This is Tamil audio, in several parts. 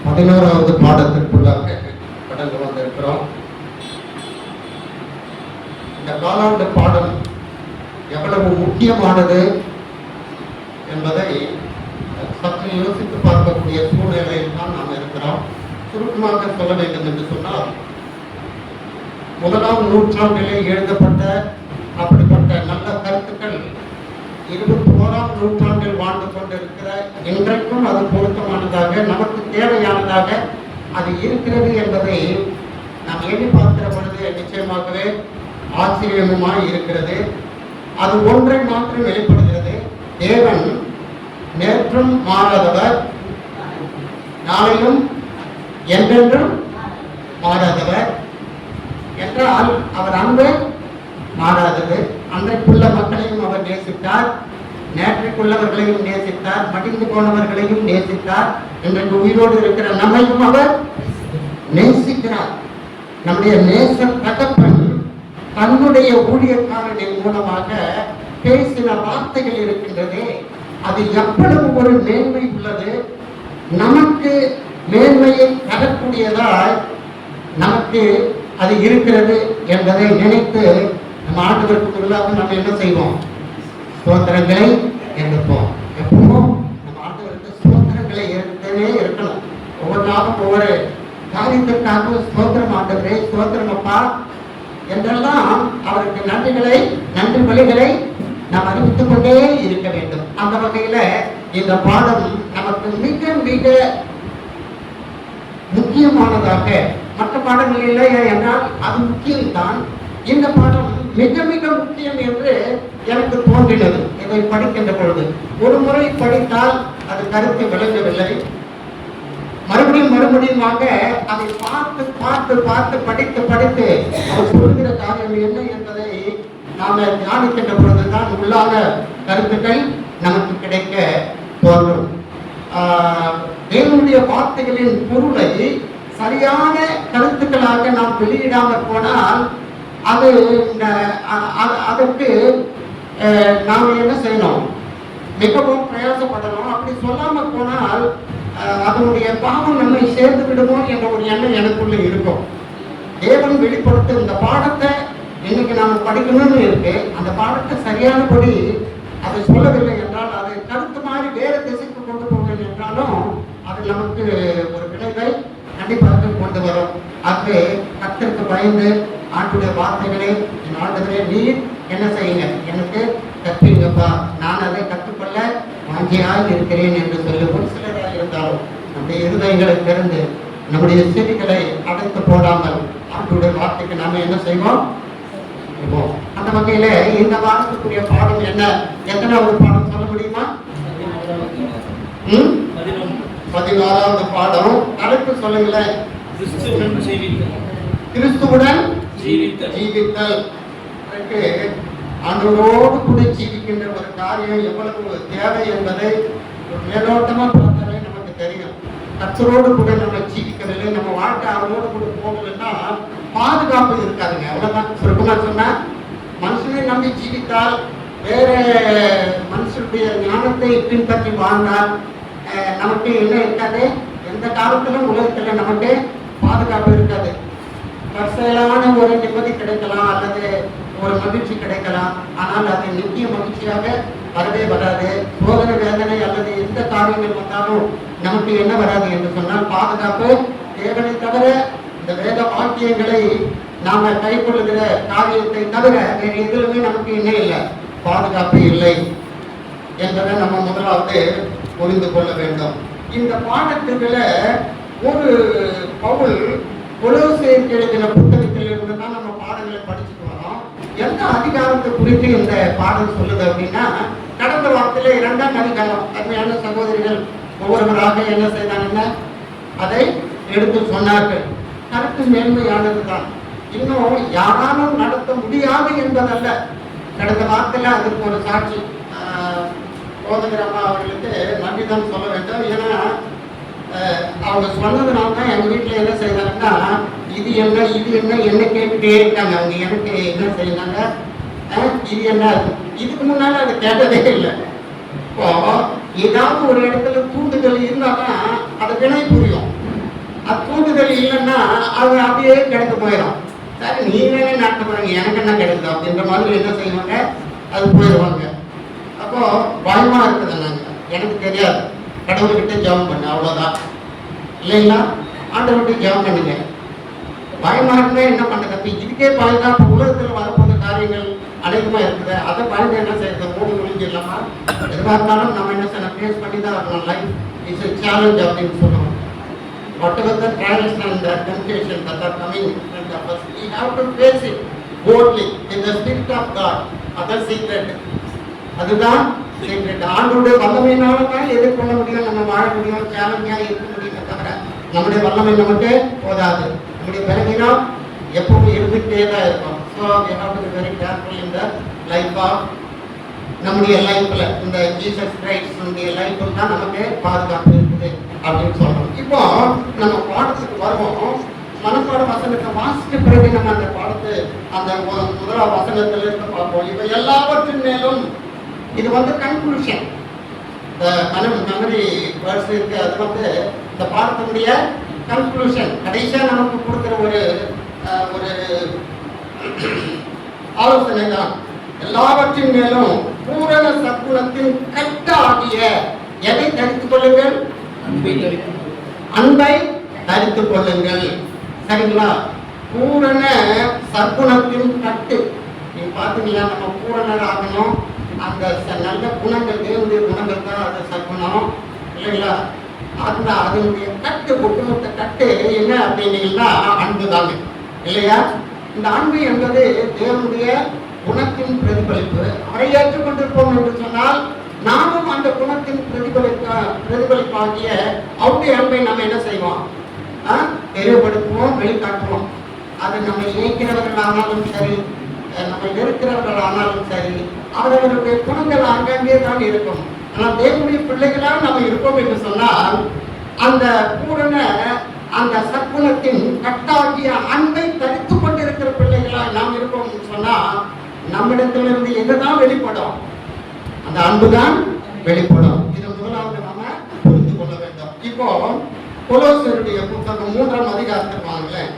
11வது பாடத்திற்குள்ளாக கடந்து வந்திருக்கிறோம். இந்த காலாண்டு பாடம் எவ்வளவு முக்கியமானது என்பதை சற்று யோசித்து பார்க்கக்கூடிய சூழ்நிலையில் தான் நாம் இருக்கிறோம். சுருக்கமாக சொல்ல வேண்டும் என்று சொன்னால், 1ஆம் நூற்றாண்டிலே எழுதப்பட்ட அப்படிப்பட்ட நல்ல கருத்துக்கள் 21ஆம் நூற்றாண்டில் வாழ்ந்து கொண்டிருக்கிற இன்றைக்கும் அது பொருத்தமானதாக, நமக்கு தேவையானதாக அது இருக்கிறது என்பதை நாம் எண்ணி பார்க்கிற பொழுது நிச்சயமாகவே ஆச்சரியமுமாய் இருக்கிறது. அது ஒன்றை மாத்திரம் வெளிப்படுகிறது. தேவன் நேற்றும் மாறாதவர், நாளையும் என்றென்றும் மாறாதவர் என்றால் அவர் அன்பு மாறாதது. அன்றைக்குள்ள மக்களையும் அவர் நேசித்தார், நேற்றைக்குள்ளவர்களையும் நேசித்தார், மடிந்து போனவர்களையும் நேசித்தார், இன்றைக்கு உயிரோடு இருக்கிற நம்மையும் அவர் நேசிக்கிறார். நம்முடைய நேச தகப்பன் தன்னுடைய ஊழியக்காரனின் மூலமாக பேசின வார்த்தைகள் இருக்கின்றது. அது எவ்வளவு ஒரு மேன்மை உள்ளது, நமக்கு மேன்மையை தரக்கூடியதாய் நமக்கு அது இருக்கிறது என்பதை நினைத்து நம்ம ஆண்டவருக்கு உள்ளாக நம்ம என்ன செய்வோம்? ஸ்தோத்திரங்களை எடுப்போம். எப்பவும் நம்ம ஆண்டவருக்கு ஸ்தோத்திரங்களை எடுத்தே இருக்கணும். ஒவ்வொரு நாளும் ஒவ்வொரு காரியத்திற்காக ஸ்தோத்திரம் ஆண்டவரே, ஸ்தோத்திரம் அப்பா என்றெல்லாம் அவருக்கு நன்றி பலிகளை நாம் அறிவித்துக் கொண்டே இருக்க வேண்டும். அந்த வகையில இந்த பாடம் நமக்கு மிக மிக முக்கியமானதாக, மற்ற பாடங்கள் இல்லை என்றால் அது முக்கியம்தான், இந்த பாடம் மிக மிக முக்கியம் என்று எனக்கு தோன்றினது. இதை படிக்கின்ற பொழுது ஒரு முறை படித்தால் அது கருத்து விளங்கவில்லை, மறுபடியும் அதை பார்த்து பார்த்து பார்த்து படித்து படித்து அவர் சொல்கிற காரியம் என்ன என்பதை நாம தியானிக்கின்ற பொழுதுதான் உள்ளான கருத்துக்கள் நமக்கு கிடைக்க தோன்றும். தேவனுடைய வார்த்தைகளின் பொருளை சரியான கருத்துக்களாக நாம் வெளியிடாமல் போனால் அதற்கு நாம் என்ன செய்யணும்? மிகவும் பிரயாசப்படணும். அப்படி சொல்லாமல் போனால் அதனுடைய பாவம் நம்மை சேர்ந்து விடுமோ என்ற ஒரு எண்ணம் எனக்குள்ள இருக்கும். தேவன் வெளிப்படுத்த இந்த பாடத்தை இன்னைக்கு நாம படிக்கணும்னு இருக்கு. அந்த பாடத்தை சரியானபடி அதை சொல்லவில்லை என்றால், அது கருத்து மாதிரி வேற திசைக்கு கொண்டு போகவில்லை என்றாலும் அது நமக்கு ஒரு விளைவை கண்டிப்பாக கொண்டு வரும். அது கர்த்தருக்கு பயந்து ஆண்டுடைய வார்த்தைகளே, என் ஆண்டவரே நீர் என்ன செய்யுங்க, எனக்கு கற்பீங்கப்பா, நான் அதை கற்றுக்கொள்ள வாஞ்சியாக இருக்கிறேன் என்று சொல்லி ஒரு சிலராக இருந்தாலும் நம்முடைய இருதயங்களை திறந்து நம்முடைய செவிகளை அடைத்து போடாமல் ஆண்டுடைய வார்த்தைக்கு நாம என்ன செய்வோம்? அந்த வகையில இந்த வாரத்துக்குரிய பாடம் என்ன? எத்தனாவது பாடம் சொல்ல முடியுமா? 16வது பாடம். தலைப்பு சொல்லுங்களேன். கிறிஸ்துவுடன் ஜீவித்தல். ஆண்டவரோடு கூட ஜீவிக்கின்ற ஒரு காரியம் எவ்வளவு தேவை என்பதை மேலோட்டமா பார்த்தாலே நமக்கு தெரியும். கர்த்தரோடு கூட நம்ம ஜீவிக்கவில்லை, நம்ம வாழ்க்கை அவரோடு கூட போகலைன்னா பாதுகாப்பு இருக்காதுங்க. அவ்வளவுதான் சுருக்கமா சொன்னா, மனுஷனை நம்பி ஜீவித்தால், வேற மனுஷனுடைய ஞானத்தை பின்பற்றி வாழ்ந்தால் நமக்கு என்ன இருக்காது? எந்த காலத்திலும் உலகத்துல நமக்கு பாதுகாப்பு இருக்காது. தற்செயலான ஒரு நிம்மதி கிடைக்கலாம், அல்லது ஒரு மகிழ்ச்சி கிடைக்கலாம், ஆனால் அது நித்திய மகிழ்ச்சியாக வரவே வராது. சோதனை வேதனை அல்லது எந்த காரியங்கள் வந்தாலும் நமக்கு என்ன வராது என்று சொன்னால், பாதுகாப்பு தேவனை தவிர, இந்த வேத வாக்கியங்களை நாம கை கொள்ளுகிற காரியத்தை தவிர வேறு எதிலுமே நமக்கு என்ன இல்லை? பாதுகாப்பு இல்லை என்பதை நம்ம முதலாவது புரிந்து கொள்ள வேண்டும். இந்த பாடத்துக்குள்ள ஒரு பவுல் கொலோசியருக்கு எழுதின புத்தகத்தில் இருந்து தான் நம்ம பாடங்களை படிச்சுட்டு வரோம். எந்த அதிகாரத்தை குறித்து இந்த பாடம் சொல்லுது அப்படின்னா, கடந்த வாரத்திலே 2ஆம் அதிகாரம். அருமையான சகோதரிகள் ஒவ்வொருவராக என்ன செய்தாங்கன்னா அதை எடுத்து சொன்னார்கள். கருத்து மேன்மையானதுதான், இன்னும் யாராலும் நடத்த முடியாது என்பதல்ல. கடந்த வாரத்தில் அதற்கு ஒரு சாட்சி போதகிரம்மா அவர்களுக்கு நன்றிதான் சொல்ல வேண்டும். ஏன்னா அவங்க சொன்னதுனால தான் எங்கள் வீட்டில் என்ன செய்தாங்கன்னா, இது என்ன என்ன கேட்டுட்டே இருக்காங்க. அவங்க எனக்கு என்ன செய்யறாங்க, இது என்ன, இதுக்கு முன்னால அதை கேட்டதே இல்லை. இப்போ ஏதாவது ஒரு இடத்துல தூண்டுதல் இருந்தாதான் அது வினை புரியும். அது அப்படியே கிடைக்க போயிடும். சரி நீங்களே நடத்த போறீங்க, எனக்கு என்ன கிடைக்குது அப்படின்ற மாதிரி என்ன செய்வாங்க, அது போயிடுவாங்க. அப்போ பயமா இருக்குது, நாங்க எனக்கு தெரியாது, கடவுள்கிட்ட ஜெபம் பண்ணு அவ்வளவுதான் இல்லைங்களா? ஆண்டவர்கிட்ட ஜெபம் பண்ணுங்க. பயமா இருந்தா என்ன பண்றது? அப்ப இதுக்கே பயந்தா இப்ப உலகத்துல வரப்போகிற காரியங்கள் அநேகமா இருக்குது. அதை பயந்து என்ன செய்யறது? மூடி ஒழிஞ்சிடலாமா? எதுவாக இருந்தாலும் நம்ம என்ன செய்யணும், ஃபேஸ் பண்ணி தான் இருக்கணும். லைஃப் இஸ் a challenge அப்படின்னு சொல்லுவோம். Whatever the trials and the temptations that are coming in front of us, we have to face it boldly in the spirit of God. Other secret. அதுதான் சீக்ரெட். ஆண்டவருடைய வல்லமையினால தான் எதிர்கொள்ள முடியும், நம்ம வாழ முடியும், சேலஞ்சா இருக்க முடியும். தவிர நம்முடைய வல்லமை நமக்கு போதாது. நம்முடைய பலவீனம் எப்பவும் இருந்துகிட்டே தான் இருக்கும். So we have to be very careful in the life of நம்முடைய லைஃப்ல. இந்த ஜீசஸ் கிரைஸ்டுடைய லைஃப்ல தான் நமக்கு பாதுகாப்பு இருக்குது அப்படின்னு சொல்றோம். இப்போ நம்ம பாடத்துக்கு வருவோம். மனப்பாட வசனத்தை வாசிக்க பிறகு நம்ம அந்த பாடத்தை அந்த முதலாவது வசனத்துல இருந்து பார்ப்போம். இப்போ எல்லாவற்றின் மேலும் இது கன்க்ளூஷன், மெமரி வேர்ட்ஸ் இருக்கு. அது இந்த பாடத்தினுடைய கன்க்ளூஷன், கடைசியா நமக்கு கொடுக்குற ஒரு ஆலோசனை தான். எல்லாவற்றின் மேலும் பூரண சத்குணத்தின் கட்டாகிய எதை தரித்துக் கொள்ளுங்கள்? அன்பை தரித்துக் கொள்ளுங்கள். சரிங்களா? பூரண சத்குணத்தின் கட்டு. நீங்க பாத்தீங்களா, நம்ம பூரணர் ஆகணும். அந்த நல்ல குணங்கள், தேவனுடைய குணங்கள் தான் அது சத்குணம் இல்லைங்களா? அந்த அதனுடைய கட்டு, ஒட்டுமொத்த கட்டு என்ன அப்படின்னீங்கன்னா அன்பு தாங்க இல்லையா? இந்த அன்பு என்பது தேவனுடைய குணத்தின் பிரதிபலிப்பு. அவரை ஏற்றுக்கொண்டிருப்போம் என்று சொன்னால் நாமும் அந்த குணத்தின் பிரதிபலிப்பாகிய அவருடைய அன்பை நம்ம என்ன செய்வோம்? தெரியப்படுத்துவோம், வெளிக்காட்டுவோம். அது நம்ம இணைக்கிறவர்கள் ஆனாலும் சரி, நம்ம இருக்கிறவர்கள் ஆனாலும் சரி, அவர்களுடைய குணங்கள் அங்கங்கே தான் இருக்கும். ஆனால் தேவனுடைய பிள்ளைகளால் நம்ம இருப்போம் என்று சொன்னால் அந்த பூரண அந்த சற்குணத்தின் கட்டாகிய அன்பை தரித்துக் கொண்டிருக்கிற பிள்ளைகளால் நாம் இருப்போம் என்று சொன்னால் நம்மிடத்திலிருந்து எதுதான் வெளிப்படும்? அந்த அன்புதான் வெளிப்படும். இது முதலாவது நாம புரிந்து கொள்ள வேண்டும். இப்போ கொலோசையருடைய புத்தகம் 3ஆம் அதிகாரத்துக்கு வாங்களேன்.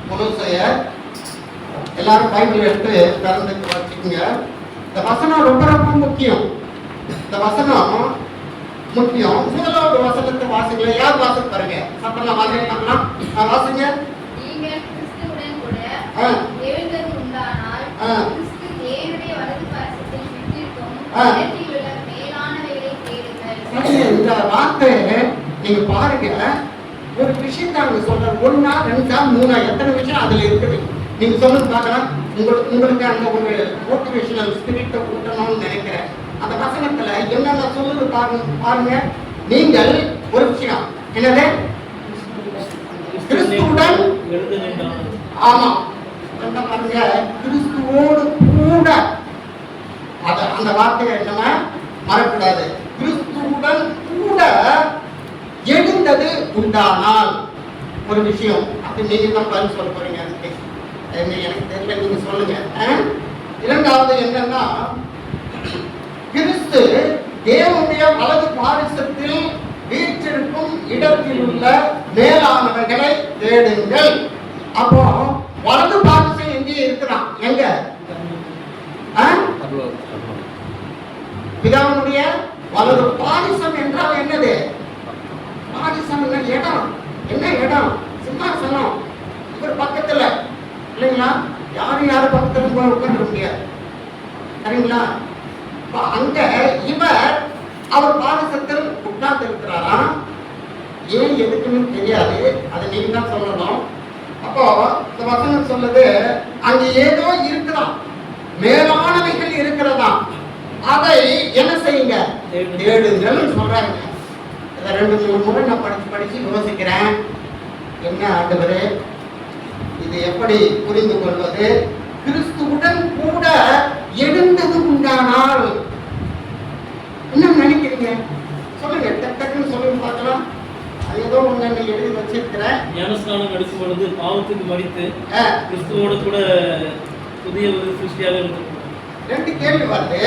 கொலோசையர் எல்லாரும் பைபிள் எடுத்து திறந்து வச்சுக்கோங்க. இந்த வசனம் ரொம்ப ரொம்ப முக்கியம். இந்த வசனம் முக்கியம். முதலாவது வசனத்தை வாசிக்கல. யார் வாசிக்க பாருங்க, சத்தமா வாசிக்கலாம். வாசிங்க. இந்த வார்த்தை நீங்க பாருங்க, ஒரு விஷயம் தான் சொல்ற. 1 2 3 எத்தனை விஷயம் அதுல இருக்குது நீங்க சொல்லுங்க பார்க்கலாம். உங்களுக்கு அந்த ஒரு மோட்டிவேஷனல் ஸ்பிரிட்டை கூட்டணும்னு நினைக்கிறேன். அந்த வசனத்துல என்னென்ன சொல்லுது பாருங்க. நீங்கள் ஒரு விஷயம் என்னது? கிறிஸ்துவுடன், ஆமா பாருங்க, கிறிஸ்துவோடு கூட. அந்த வார்த்தையை நம்ம மறக்கூடாது. கிறிஸ்துவுடன் கூட எழுந்தது உண்டானால் ஒரு விஷயம். அது நீங்க தான் பதில் சொல்ல போறீங்க. எனக்கு தெரியல, நீங்க சொல்லுங்க. இரண்டாவது என்னன்னா, கிறிஸ்து தேவனுடைய வலது பாரிசத்தில் வீற்றிருக்கும் இடத்தில் உள்ள மேலானவர்களை தேடுங்கள். அப்போ வலது பாரிசம் எங்கே இருக்கிறான்? எங்க? பிதாவுடைய வலது பாரிசம் என்றால் என்னது? பாரிசம் என்ன? இடம். என்ன இடம்? சிம்மாசனம். இவர் பக்கத்துல இல்லைங்களா? யாரும் பக்கத்துல உட்கார்ந்து முடியாது. சரிங்களா? அங்க இவர் அவர் பாரிசத்தில் உட்கார்ந்து இருக்கிறாரா? ஏன் எதுக்குன்னு தெரியாது, அதை நீங்க தான் சொல்லணும். அப்போ இந்த வசனம் சொல்லுது, அங்க ஏதோ இருக்கிறான், மேலானவைகள் இருக்கிறதா, அதை என்ன செய்யுங்க? தேடுங்கள் சொல்றாங்க. இதை 2-3 முறை நான் படிச்சு யோசிக்கிறேன். என்ன ஆண்டவரே, இது எப்படி புரிந்து கொள்வது? கிறிஸ்துவுடன் கூட எழுந்தது உண்டானால் என்ன நினைக்கிறீங்க? சொல்லுங்க, டக்குன்னு சொல்லுங்க பார்க்கலாம். அது ஏதோ ஒண்ணு எழுதி வச்சிருக்கிறேன். ஞானஸ்நானம் எடுக்கும் பொழுது பாவத்துக்கு மரித்து கிறிஸ்துவோடு கூட புதிய ஒரு சிருஷ்டியாக இருக்கு. 2 கேள்வி வருது.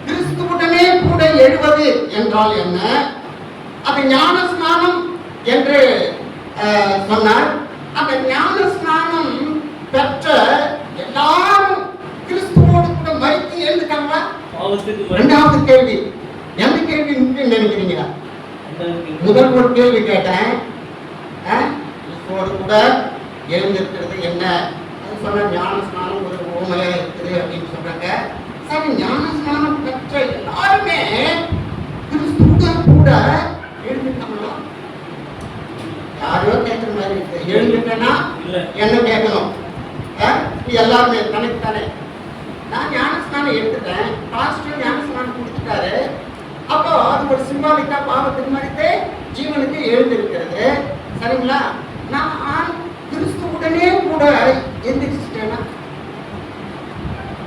கிறிஸ்துவுடனே கூட எழுவது என்றால் என்ன? அது ஞானஸ்நானம் என்று சொன்னார். அந்த ஞான ஸ்நானம் பெற்ற எல்லாரும் கிறிஸ்துவோடு கூட மரித்து எழுந்துட்டாங்களா? இரண்டாவது கேள்வி, எந்த கேள்வி நினைக்கிறீங்க? முதல் ஒரு கேள்வி கேட்டேன், கிறிஸ்துவோடு கூட எழுந்திருக்கிறது என்ன சொன்ன? ஞான ஸ்நானம் ஒரு உண்மையா இருக்குது அப்படின்னு சொல்றாங்க. சரி, ஞான ஸ்நானம் பெற்ற எல்லாருமே கிறிஸ்துவுடன் கூட எழுந்துட்டாங்களா? யாரோ கேட்கிற மாதிரி இருக்கு. எழுந்துட்டேன்னா என்ன கேட்கணும்? எல்லாருமே தனக்கு தானே. நான் ஞானஸ்நானம் எடுத்துட்டேன், பாஸ்டர் ஞானஸ்நானம் கொடுத்துட்டாரு. அப்போ அது ஒரு சிம்பாலிக்கா பாவத்துக்கு மறித்து ஜீவனுக்கு எழுந்திருக்கிறது. சரிங்களா? நான் கிறிஸ்துவுடனே கூட எந்திரிச்சிட்டேன்னா,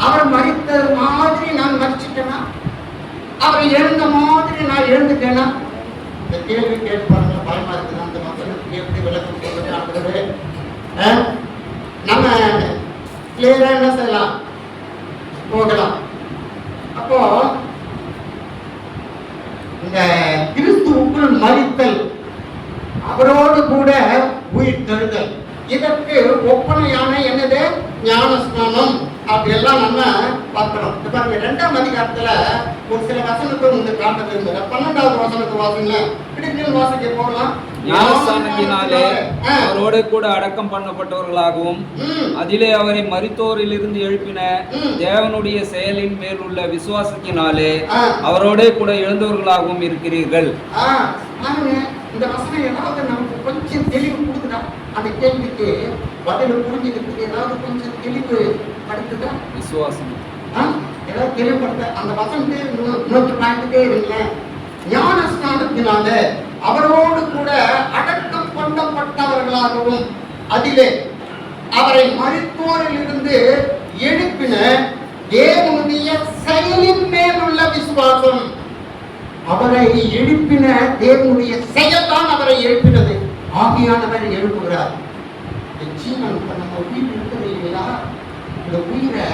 அவர் மறித்த மாதிரி நான் மறிச்சிட்டேனா, அவர் எழுந்த மாதிரி நான் எழுந்துட்டேனா? இந்த கேள்வி கேட்டு பாருங்க, பயமா இருக்குது. அந்த மக்களுக்கு எப்படி விளக்கம் சொல்றது? ஆண்டவரே, நம்ம கிளியரா என்ன செய்யலாம்? போகலாம். அப்போ இந்த கிறிஸ்துவுக்குள் மரித்தல், அவரோடு கூட உயிர் தெழுதல், இதற்கு ஒப்பனையான என்னது? ஞானஸ்நானம். அப்படி எல்லாம் நம்ம பார்க்கிறோம். பாருங்க, 2ஆம் அதிகாரத்துல ஒரு சில வசனத்தை உங்களுக்கு காட்ட விரும்புகிறேன். 12வது வசனத்தை வாசிங்க. பிடிக்கணும், வாசிக்க போகலாம். ஞானஸ்நானத்தினாலே அவரோடு கூட அடக்கம் பண்ணப்பட்டவர்களாகவும் அதிலே அவரை மரித்தோரிலிருந்து எழுப்பின தேவனுடைய செயலின் மேல் உள்ள விசுவாசத்தினாலே அவரோட கூட எழுந்தவர்களாகவும் இருக்கிறீர்கள். இந்த வசனம் ஏதாவது நமக்கு கொஞ்சம் தெளிவு கொடுக்குதா? அந்த கேள்விக்கு பதில் புரிஞ்சுக்கிறதுக்கு ஏதாவது கொஞ்சம் தெளிவு படுத்துதா? விசுவாசம் ஏதாவது தெளிவுபடுத்த அந்த வசனத்தை நோக்கி பார்த்துட்டே இருங்களேன். ஞானஸ்நானத்தினால அவரோடு கூட அடக்கம் பண்ணப்பட்டவர்களாகவும் அதிலே அவரை மரித்தோரில் இருந்து எழுப்பின தேவனுடைய செயலின் மேல் உள்ள விசுவாசம். அவரை எழுப்பின தேவனுடைய செயல் தான் அவரை எழுப்பினது. ஆவியானவர் எழுப்புகிறார். ஜீவன் நம்ம உயிர் இருக்கிறது இல்லையா? இந்த உயிரை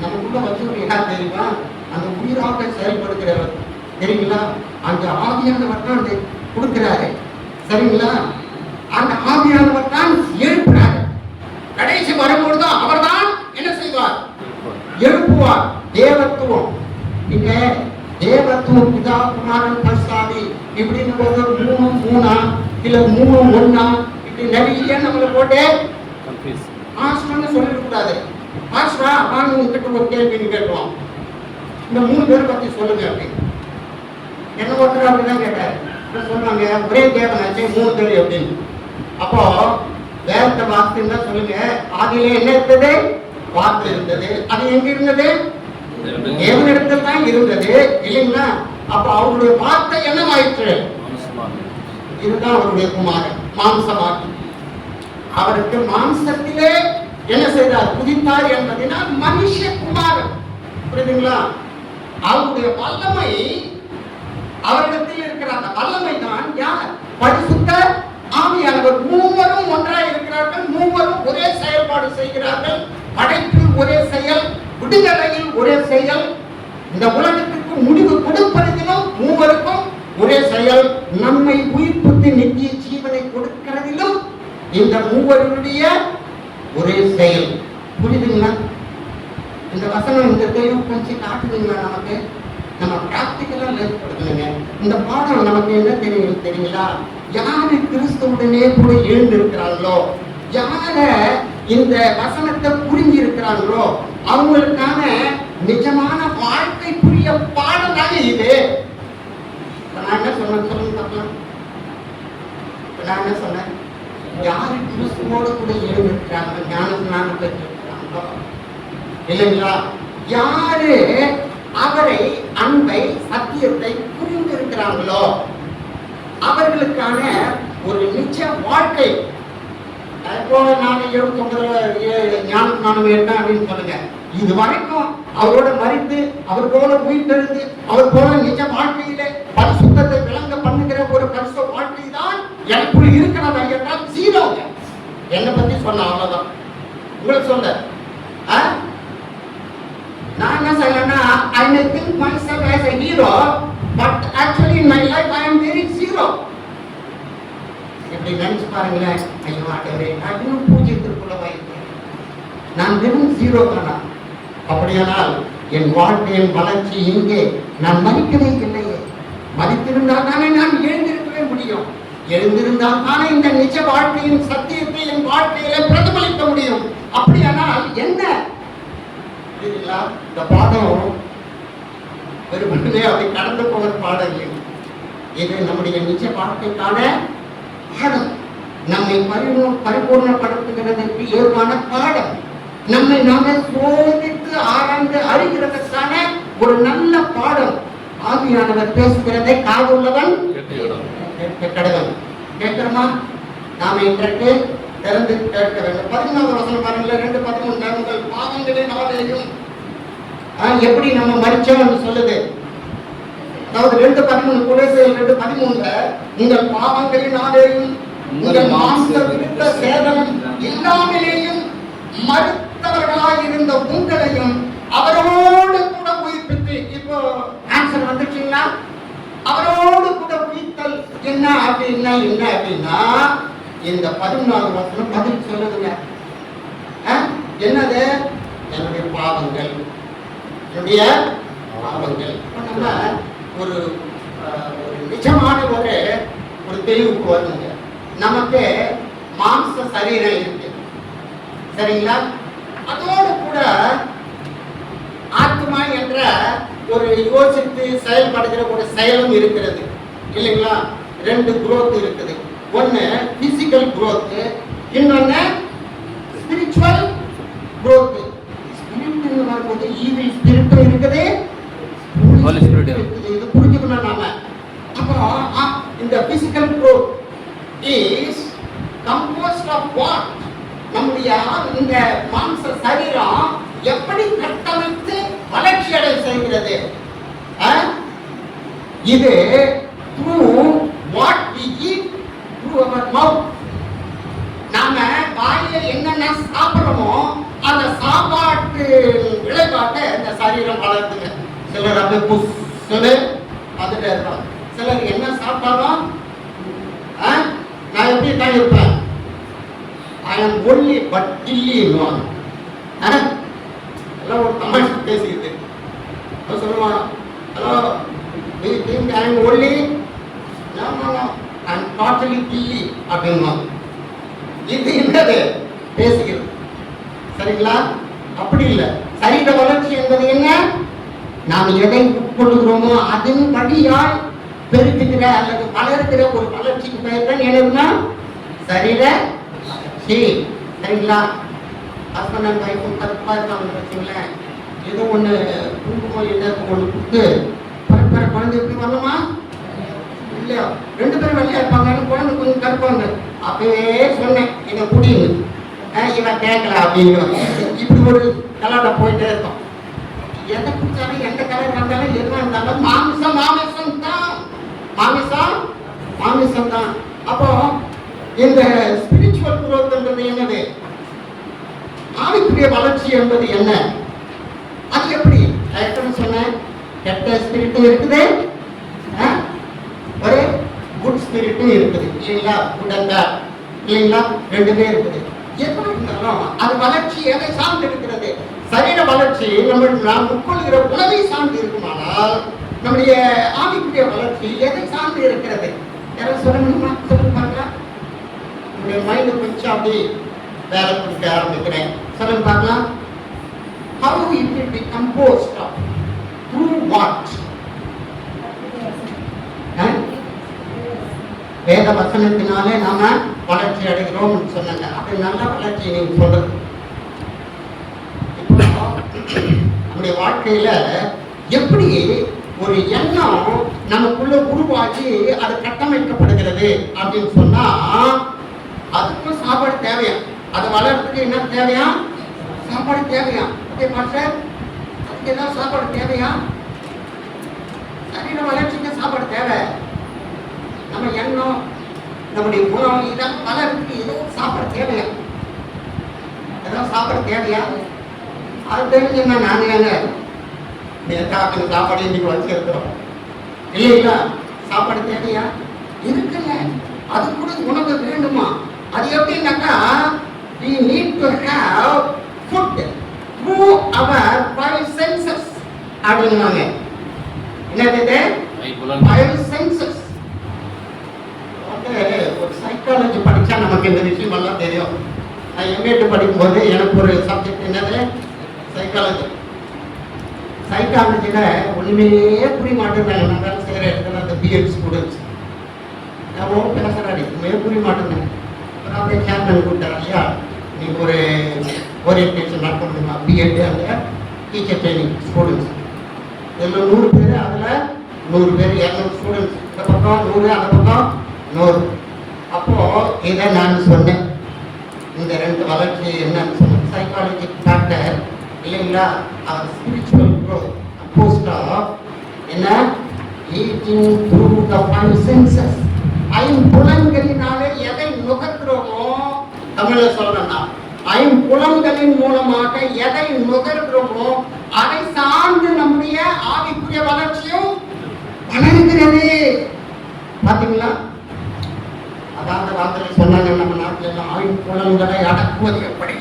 நமக்குள்ள வச்சவர் என்ன தெரியுமா? அந்த உயிராக செயல்படுகிறவர் தெரியுங்களா? அந்த ஆவியானவர் தான் கொடுக்கிறாரு. சரிங்களா? அந்த ஆவியானவர் தான் எழுப்புறாரு. கடைசி வரும்பொழுது அவர் தான் என்ன செய்வார்? எழுப்புவார். தேவத்துவம், நீங்க தேவத்துவம், பிதா, குமாரன், பரிசுத்தாவி இப்படின்னு போது 3 இல்ல 3 1 இப்படி நிறைய நம்மளை போட்டு ஆஸ்ட்ரான்னு சொல்லிடக்கூடாது. ஆஸ்ட்ரா வாங்க, உங்ககிட்ட ஒரு கேள்வி கேட்கலாம். இந்த 3 பேரை பத்தி சொல்லுங்க அப்படின்னு. என்ன ஒருத்தர் அப்படிதான் கேட்டார். சொன்னாங்க, ஒரே தேவனாச்சு 3 பேர் அப்படின்னு. அப்போ வேதத்தை வார்த்தை சொல்லுங்க. ஆதியிலே என்ன இருந்தது? வார்த்தை இருந்தது. அது எங்க இருந்தது? தேவனிடத்தில் தான் இருந்தது இல்லைங்களா? அப்ப அவருடைய வார்த்தை என்னமாயிற்று? இதுதான் அவருடைய குமாரன், மாம்சமாக்கி. அவருக்கு மாம்சத்திலே என்ன செய்தார்? புதித்தார் என்பதனால் மனுஷ குமாரன். புரியுதுங்களா? அவருடைய வல்லமை, அவரிடத்தில் இருக்கிற அந்த வல்லமை தான் யார்? பரிசுத்த ஆவியானவர். 3 ஒன்றாய் இருக்கிறார்கள். 3 ஒரே செயல்பாடு செய்கிறார்கள். படைப்பில் ஒரே செயல், விடுதலையில் ஒரே செயல், இந்த உலகத்திற்கு முடிவு கொடுப்பதிலும் 3 ஒரே செயல், நம்மை உயிர்ப்பித்து நித்திய ஜீவனை கொடுக்கிறதிலும் இந்த 3 ஒரே செயல். புரியுதுங்களா? இந்த வசனம், இந்த தெளிவு கொஞ்சம் காட்டுதுங்களா? நமக்கு நம்ம பிராக்டிக்கலா ஏற்படுத்தணுங்க. இந்த பாடம் நமக்கு என்ன தெரியும் தெரியுங்களா? யாரு கிறிஸ்துவுடனே கூட எழுந்திருக்கிறாங்களோ, யார இந்த வசனத்தை புரிஞ்சு இருக்கிறாங்களோ, அவங்களுக்கான நிஜமான வாழ்க்கைக்குரிய பாடம் தாங்க இது. நான் என்ன சொன்னேன் சொல்லுங்க பார்க்கலாம். நான் என்ன சொன்னேன்? யாரு கிறிஸ்துவோடு கூட எழுந்திருக்கிறாங்க, ஞானஸ்நானம் பெற்றிருக்கிறாங்களோ இல்லைங்களா? யாரு அவரை, அன்பை, சத்தியத்தை புரிந்திருக்கிறாங்களோ அவர்களுக்கான ஒரு நிச்ச வாழ்க்கை. நான் 79 ஞானஸ்நானம் எடுத்தேன் அப்படின்னு சொல்லுங்க. இது வரைக்கும் அவரோட மரித்து, அவர் போல உயிர் தெழுந்து, அவர் போல நிஜ வாழ்க்கையிலே பரிசுத்தத்தை விளங்க பண்ணுகிற ஒரு பரிசு வாழ்க்கை தான் எனக்குள் இருக்கிறதா என்றால் 0. என்னை பத்தி சொன்ன அவ்வளவுதான். உங்களுக்கு சொல்ல நான் என்ன சொல்லனா, I may think myself as a hero, but actually in my life I am very 0. இப்படி நினைச்சு பாருங்களேன், ஐயோ ஆண்டவரே நான் இன்னும் பூஜ்ஜியத்திற்குள்ளவாயிருக்கேன், நான் வெறும் 0 தானா? அப்படியானால் என் வாழ்க்கையின் வளர்ச்சி இங்கே, நான் மதிக்கவே இல்லையே. மதித்திருந்தால் தானே நான் எழுந்திருக்கவே முடியும். எழுந்திருந்தால் தானே இந்த நிஜ வாழ்க்கையின் சத்தியத்தை என் வாழ்க்கையில பிரதிபலிக்க முடியும். அப்படியானால் என்ன புரியுதுங்களா? இந்த பாடம் வெறுமனே அப்படி கடந்து போகிற பாடம் இல்லை. இது நம்முடைய நிஜ வாழ்க்கைக்கான பாடம், நம்மை பரிபூர்ணப்படுத்துகிறதற்கு ஏதுவான பாடம், நம்மை நாமே சோதித்து ஆராய்ந்து அறிகிறதற்கான ஒரு நல்ல பாடம். ஆவியானவர் பேசுகிறதை காதுள்ளவன் கடவுள் கேட்கிறோமா? நாம இன்றைக்கு திறந்து கேட்க வேண்டும். 14வது வசனம் பாருங்களேன், 2:13 உங்கள் பாவங்களின் ஆவியையும் எப்படி நம்ம மரிச்சோம்னு சொல்லுது. அதாவது 2:13 கொலோசியர் 2:13 உங்கள் பாவங்களின் ஆவியையும் உங்கள் மாம்ச விருத்த சேதனம் இல்லாமலேயும் மறுத்தவர்களாய் இருந்த உங்களையும் அவரோடு கூட உயிர்ப்பித்து. இப்போ ஆன்சர் வந்துச்சுங்களா? அவரோடு கூட உயிர்த்தல் என்ன அப்படின்னா இந்த 14வது வசனம் பதில் சொல்லுதுங்க. என்னது? என்னுடைய பாவங்கள், என்னுடைய பாவங்கள். நம்ம ஒரு நிஜமான ஒரு தெளிவுக்கு வருங்க. நமக்கு மாம்ச சரீரம் இருக்கு, சரிங்களா? அதோடு கூட ஆத்மா என்ற ஒரு யோசித்து செயல்படுகிற ஒரு செயலும் இருக்கிறது இல்லைங்களா? 2 growth இருக்குது. ஒன்னு பிசிக்கல் growth, இன்னொன்னு ஸ்பிரிச்சுவல் growth. ஸ்பிரிட் வரும்போது ஈவில் ஸ்பிரிட் இருக்குது, ஹோலி ஸ்பிரிட் இருக்குது. இது புரிஞ்சுக்கணும் நாம. அப்போ இந்த physical growth is composed of what? நம்முடைய இந்த மாம்ச சரீரம் எப்படி கட்டமைத்து வளர்ச்சி அடைய செய்கிறது? இது through what we eat, through our mouth. நாம வாயில என்னென்ன சாப்பிடுறோமோ அந்த சாப்பாட்டு விளைவாக இந்த சரீரம் வளருதுங்க. சிலர் அப்படியே புஷ்னு பார்த்துட்டே இருப்பாங்க. சிலர் என்ன சாப்பிட்டாலும் நான் எப்படி தான் இருப்பேன், I am only but illy known. எல்லாம் ஒரு தமாஷ் பேசிக்கிட்டு சொல்லுவான், hello do you think I am only? No, I am totally illy அப்படின்வாங்க. இது என்னது பேசுகிறது, சரிங்களா? அப்படி இல்லை. சரீர வளர்ச்சி என்பது என்ன? நாம் எதை உட்கொள்கிறோமோ அதன் வழியால் பெருக்குகிற அல்லது வளர்க்கிற ஒரு வளர்ச்சிக்கு பெயர் தான் என்னதுன்னா சரீர வளர்ச்சி, சரிங்களா? ஹஸ்பண்ட் அண்ட் ஒய்ஃபும் கருப்பாக இருக்காங்கன்னு வச்சுங்களேன், ஏதோ ஒன்று குங்குமம் என்ன ஒன்று கொடுத்து பரப்பர குழந்தை எப்படி வரணுமா இல்லையா? 2 பேரும் வெள்ளையா இருப்பாங்க, குழந்தை கொஞ்சம் கருப்பாங்க. அப்பவே சொன்னேன் இதை குடின்னு, இவன் கேட்கல அப்படின்னு. இப்படி ஒரு கலாட்டா போயிட்டே இருக்கும். எதை குடிச்சாலும் எந்த கலர் வந்தாலும் எதுவாக இருந்தாலும் மாமிசம் மாமிசம் தான், மாமிசம் தான். அப்போ இந்த ஸ்பிரிச்சுவல் குரோத்ன்றது என்னது? ஆவிக்குரிய வளர்ச்சி என்பது என்ன? அது எப்படி? சொன்னேன், கெட்ட ஸ்பிரிட்டும் இருக்குது, ஒரு குட் ஸ்பிரிட்டும் இருக்குது இல்லைங்களா? குட் அண்ட் பேட் இல்லைங்களா? 2மே இருக்குது. எப்படி இருந்தாலும் அது வளர்ச்சி எதை சார்ந்து இருக்கிறது? சரீர வளர்ச்சி நாம் உட்கொள்கிற உணவை சார்ந்து இருக்குமானால் நம்முடைய ஆவிக்குரிய வளர்ச்சி எதை சார்ந்து இருக்கிறது? யாரும் சொல்ல முடியுமா? சொல்லுங்க பார்க்கலாம். உங்களுடைய மைண்ட் கொஞ்சம் அப்படி வேலை கொடுக்க ஆரம்பிக்கிறேன். சொல்லுங்க பார்க்கலாம். How it will be composed of? Through what? வேத வசனத்தினாலே நாம வளர்ச்சி அடைகிறோம் சொன்னாங்க. அப்படி நல்ல வளர்ச்சி நீங்க சொல்றது. நம்முடைய வாழ்க்கையில எப்படி ஒரு எண்ணம் நமக்குள்ள உருவாக்கி அது கட்டமைக்கப்படுகிறது அப்படின்னு சொன்னா அதுக்கும் சாப்பாடு தேவையா? அது வளர்றதுக்கு என்ன தேவையா? சாப்பாடு தேவையா? ஓகே மாஸ்டர், அதுக்கு ஏதாவது சாப்பாடு தேவையா? சரீர வளர்ச்சிக்கு சாப்பாடு தேவை. நம்ம எண்ணம், நம்முடைய குணம் இதெல்லாம் வளர்றதுக்கு ஏதோ சாப்பாடு தேவையா? ஏதாவது சாப்பாடு தேவையா? அது தெரிஞ்சுன்னா நாங்க சாப்பாடு இன்னைக்கு வச்சிருக்கிறோம் இல்லைங்களா? சாப்பாடு தேவையா? இருக்குல்ல. அது கூட உணவு வேண்டுமா? அது எப்படின்னாக்கா we need to have food through our five senses அப்படின்னாங்க. என்னது? five senses. ஒரு சைக்காலஜி படிச்சா நமக்கு இந்த விஷயம் எல்லாம் தெரியும். நான் எம்ஏ படிக்கும்போது எனக்கு ஒரு சப்ஜெக்ட் என்னது? சைக்காலஜி. சைக்காலஜியில ஒண்ணுமே புரிய மாட்டேங்கிறாங்க. நான் வேலை செய்கிற இடத்துல அந்த பிஎட் ஸ்டூடெண்ட்ஸ் நான் பேசுறாடி ஒண்ணுமே புரிய மாட்டேங்க. அப்புறம் அப்படியே சேர்மன் கூப்பிட்டார், ஐயா நீங்க ஒரு ஓரியன்டேஷன் நடத்த முடியுமா? பிஎட் அந்த டீச்சர் ட்ரைனிங் ஸ்டூடெண்ட்ஸ் இதில் 100 பேர், அதில் 100 பேர் 200 ஸ்டூடெண்ட்ஸ், இந்த பக்கம் 100 அந்த பக்கம் 100. அப்போ இதை நான் சொன்னேன், இந்த 2 வளர்ச்சி என்னன்னு சொன்னேன். சைக்காலஜி டாக்டர் இல்லைங்களா, அவர் ஸ்பிரிச்சுவல் க்ரோத் அப்போஸ்ட் ஆஃப் என்ன eating through the five senses. ஐம்புலன்களினாலே எதை நுகர்கிறோமோ, தமிழ்ல சொல்றேன்னா ஐம்புலன்களின் மூலமாக எதை நுகர்கிறோமோ அதை சார்ந்து நம்முடைய ஆவிக்குரிய வளர்ச்சியும் வளர்கிறது. பாத்தீங்களா? அதாவது வார்த்தை சொன்னாங்க, நம்ம நாட்டில் எல்லாம் ஐம்புலன்களை அடக்குவது எப்படி?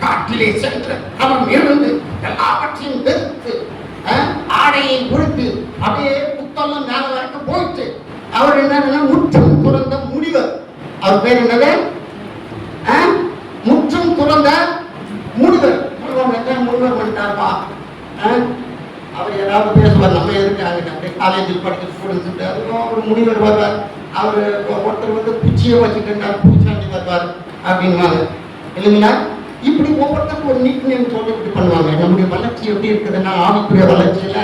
காட்டிலே சென்று அவன் இருந்து எல்லாவற்றையும் வெறுத்து ஆடையை உடுத்து அப்படியே புத்தகம் மேல வரைக்கும் போயிட்டு அவர் என்ன முற்றும் துறந்த முனிவர். அவர் பேர் என்னது? முற்றும் துறந்த முனிவர். முனிவர் பண்ணிட்டார்ப்பா. அவர் ஏதாவது பேசுவார், நம்ம எதிர்க்காங்க அப்படியே காலேஜில் படிக்கிற ஸ்டூடெண்ட்ஸ் அதுவும் ஒரு முனிவர் வருவார். அவர் ஒருத்தர் வந்து குச்சியை வச்சுட்டு பூச்சாண்டி வருவார் அப்படின்வாங்க இல்லைங்களா? இப்படி ஒவ்வொருத்தருக்கும் ஒரு நீட் நேம் சொல்லி இப்படி பண்ணுவாங்க. நம்முடைய வளர்ச்சி எப்படி இருக்குதுன்னா, ஆவிக்குரிய வளர்ச்சியில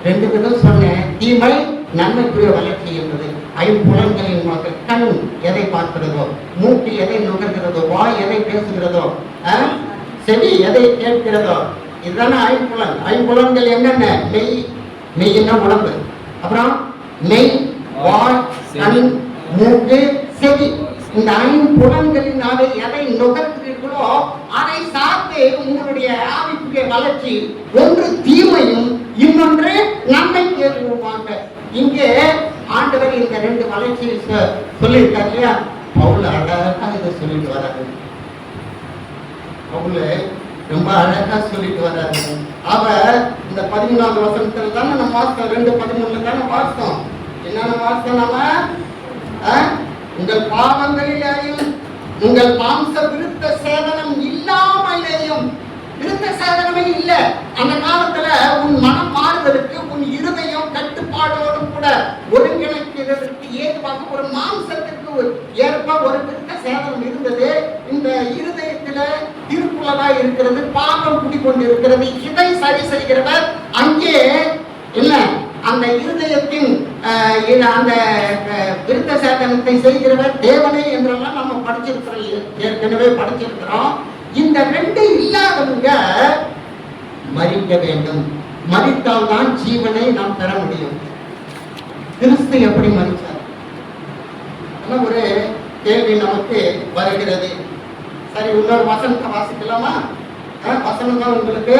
2 விதம் சொன்னேன். தீமை, நன்மைக்குரிய வளர்ச்சி என்பது ஐம்புலன்களின் மக்கள். கண் எதை பார்க்கிறதோ, மூக்கு எதை நுகர்கிறதோ, வாய் எதை பேசுகிறதோ, செவி எதை கேட்கிறதோ, இதுதானே ஐம்புலன். ஐம்புலன்கள் என்னென்ன? மெய், மெய்னா உடம்பு, அப்புறம் மெய், வாய், கண், மூக்கு, செவி. இந்த ஐம்புலன்களினாலே எதை நுகர்கிறீர்களோ அதை சார்ந்து உங்களுடைய ஆவிக்குரிய வளர்ச்சி ஒன்று தீமையும் இன்னொன்று நன்மைக்கு ஏதுவாங்க. இங்கே ஆண்டவர் இந்த 2 வளர்ச்சியை சொல்லியிருக்காரு இல்லையா? பவுல் அழகா இதை சொல்லிட்டு வராரு. பவுல் ரொம்ப அழகா சொல்லிட்டு வராரு. அவர் இந்த 13வது வசனத்துல தானே நம்ம வாசித்தோம், 2:13 தானே வாசித்தோம். என்னென்ன வாசித்தோம் நம்ம? உங்கள் பாவங்களிலேயும் உங்கள் மாம்ச விருத்த சேதனம் இல்லாமலேயும். விருத்த சேதனமே இல்லை அந்த காலத்துல. உன் மனம் மாறுவதற்கு, உன் இருதயம் கட்டுப்பாடோடு கூட ஒருங்கிணைக்கிறதுக்கு ஏதுவாக ஒரு மாம்சத்திற்கு ஏற்ப ஒரு விருத்த சேதனம் இருந்தது. இந்த இருதயத்துல திருக்குள்ளதா இருக்கிறது, பாவம் குடிக்கொண்டு இருக்கிறது. இதை சரி செய்கிறவர் அங்கே என்ன அந்த இருதயத்தின் அந்த விருத்த சேதனத்தை செய்கிறவர் தேவனே என்றெல்லாம் நம்ம படிச்சிருக்கிறோம், ஏற்கனவே படிச்சிருக்கிறோம். இந்த 2 இல்லாதவங்க மரிக்க வேண்டும். மரித்தால் தான் ஜீவனை நாம் பெற முடியும். கிறிஸ்து எப்படி மரித்தார்? ஒரு கேள்வி நமக்கு வருகிறது. சரி, இன்னொரு வசனத்தை வாசிக்கலாமா? வசனம் தான் உங்களுக்கு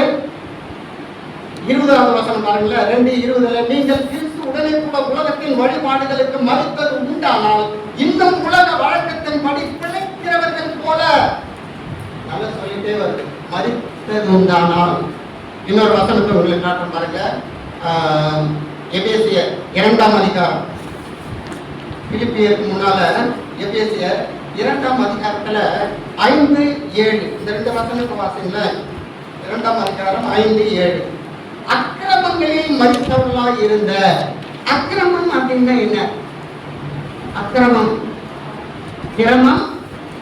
20வது வசனம் பாருங்களா, 2:20. நீங்கள் கிறிஸ்து உடனே கூட உலகத்தின் வழிபாடுகளுக்கு மறுத்தது உண்டானால் இன்னும் உலக வழக்கத்தின் படி பிழைக்கிறவர்கள் போல. நல்லா சொல்லிட்டே வருது, மறுத்தது உண்டானால். இன்னொரு வசனத்தை உங்களுக்கு காட்டும் பாருங்க. எபேசியர் 2ஆம் அதிகாரம். பிலிப்பியருக்கு முன்னால எபேசியர் 2ஆம் அதிகாரத்துல 5-7 இந்த 2 வசனத்தை வாசிங்கள. 2ஆம் அதிகாரம் 5-7. அக்கிரமங்களில் மரித்தவர்களாய் இருந்த. அக்கிரமம் அப்படின்னா என்ன? அக்கிரமம், கிரமம்,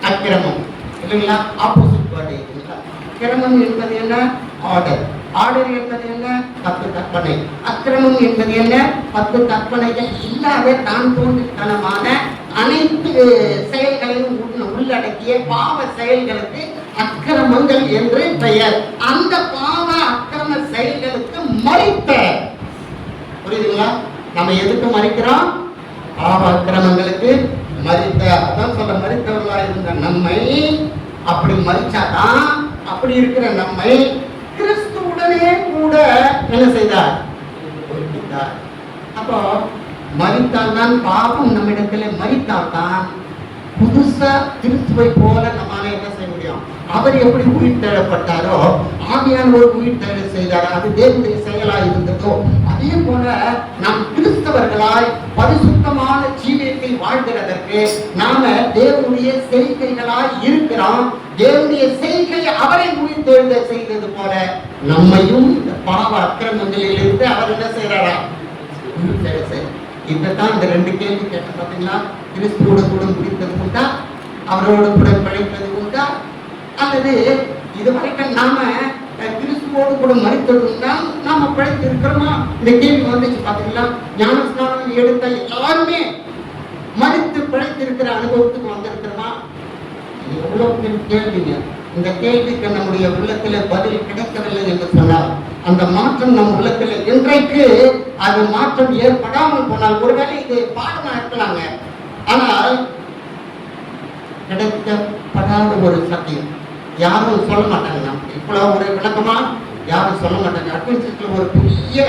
அக்கிரமம் இல்லைங்களா? ஆப்போசிட் வேர்டு இல்லைங்களா? கிரமம் என்பது என்ன? ஆர்டர். ஆர்டர் என்பது என்ன? 10 கற்பனை. அக்கிரமம் என்பது என்ன? 10 கற்பனைகள் இல்லாத தான் தோன்றித்தனமான அனைத்து செயல்களையும் உள்ளடக்கிய பாவ செயல்களுக்கு அக்கிரமங்கள் என்று பெயர். அந்த பாவ அக்கிரம செயல்களுக்கு மரித்த. புரியுதுங்களா? நம்ம எதுக்கு மரிக்கிறோம்? பாவ அக்கிரமங்களுக்கு மரித்த. அதான் சொல்ல, மரித்தவர்களா இருந்த நம்மை அப்படி மரிச்சாதான், அப்படி இருக்கிற நம்மை கிறிஸ்துவுடனே கூட என்ன செய்தார்? அப்போ மரித்தால் தான், பாவம் நம்மிடத்துல மரித்தால் தான் புதுசா கிறிஸ்துவை போல நம்மால என்ன செய்ய முடியும்? அவர் எப்படி உயிர் தேடப்பட்டாரோ, ஆவியானவர் உயிர் தேட செய்தாரோ, அது தேவனுடைய செயலாய் இருந்ததோ, அதே போல நாம் கிறிஸ்தவர்களாய் பரிசுத்தமான ஜீவியத்தை வாழ்கிறதற்கு நாம தேவனுடைய செய்கைகளாய் இருக்கிறோம். தேவனுடைய செய்கை அவரை உயிர் தேட செய்தது போல நம்மையும் இந்த பாவ அக்கிரமங்களில் இருந்து அவர் என்ன செய்யறாரா? உயிர் தேட செய்ய. இதுதான் இந்த ரெண்டு கேள்வி கேட்ட பார்த்தீங்களா? கிறிஸ்துவோட கூட முடித்தது உண்டா? அவரோட கூட பிழைத்தது உண்டா? அல்லது இதுவரைக்கும் நாம கிறிஸ்துவோடு கூட மறித்தது உண்டா? நாம பிழைத்து இருக்கிறோமா? இந்த கேள்வி வந்துச்சு பார்த்தீங்களா? ஞானஸ்நானம் எடுத்த எல்லாருமே மறித்து பிழைத்து இருக்கிற அனுபவத்துக்கு வந்திருக்கிறோமா? எவ்வளவு கேள்விங்க. இந்த கேள்விக்கு நம்முடைய உள்ளத்துல பதில் கிடைக்கவில்லை என்று சொன்னால், அந்த மாற்றம் நம் உள்ளத்துல இன்றைக்கு அது மாற்றம் ஏற்படாமல் போனால், ஒருவேளை இது பாடமா இருக்கலாங்க, ஆனால் கிடைக்கப்படாத ஒரு சத்தியம் யாரும் சொல்ல மாட்டாங்க. இவ்வளவு ஒரு விளக்கமா யாரும் சொல்ல மாட்டாங்க. அட்வென்ச்சர்ல ஒரு பெரிய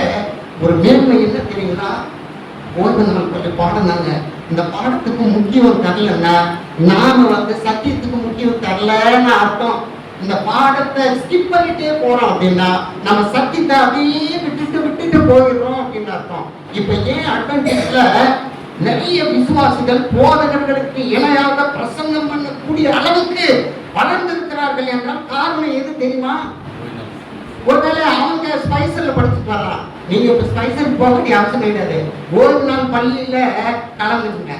ஒரு மேன்மை என்ன தெரியுங்களா? ஓய்வு நாள் பள்ளி பாடம் தாங்க. இந்த பாடத்துக்கு முக்கியம் தரலன்னா நாம சத்தியத்துக்கு முக்கியம் தரலன்னு அர்த்தம். இந்த பாடத்தை ஸ்கிப் பண்ணிட்டே போறோம் அப்படின்னா நம்ம சத்தியத்தை அப்படியே விட்டுட்டு போயிடுறோம் அப்படின்னு அர்த்தம். இப்ப ஏன் அட்வென்ச்சர்ல நிறைய விசுவாசிகள் போதகர்களுக்கு இணையாக பிரசங்கம் பண்ணக்கூடிய அளவுக்கு வளர்ந்திருக்கிறார்கள் என்றால் காரணம் எது தெரியுமா? ஒருவேளை அவங்க ஸ்பைசர்ல படிச்சுட்டு வரலாம். நீங்க இப்ப ஸ்பைசருக்கு போக வேண்டிய அவசியம் கிடையாது. ஓய்வு நாள் பள்ளியில கலந்துருங்க.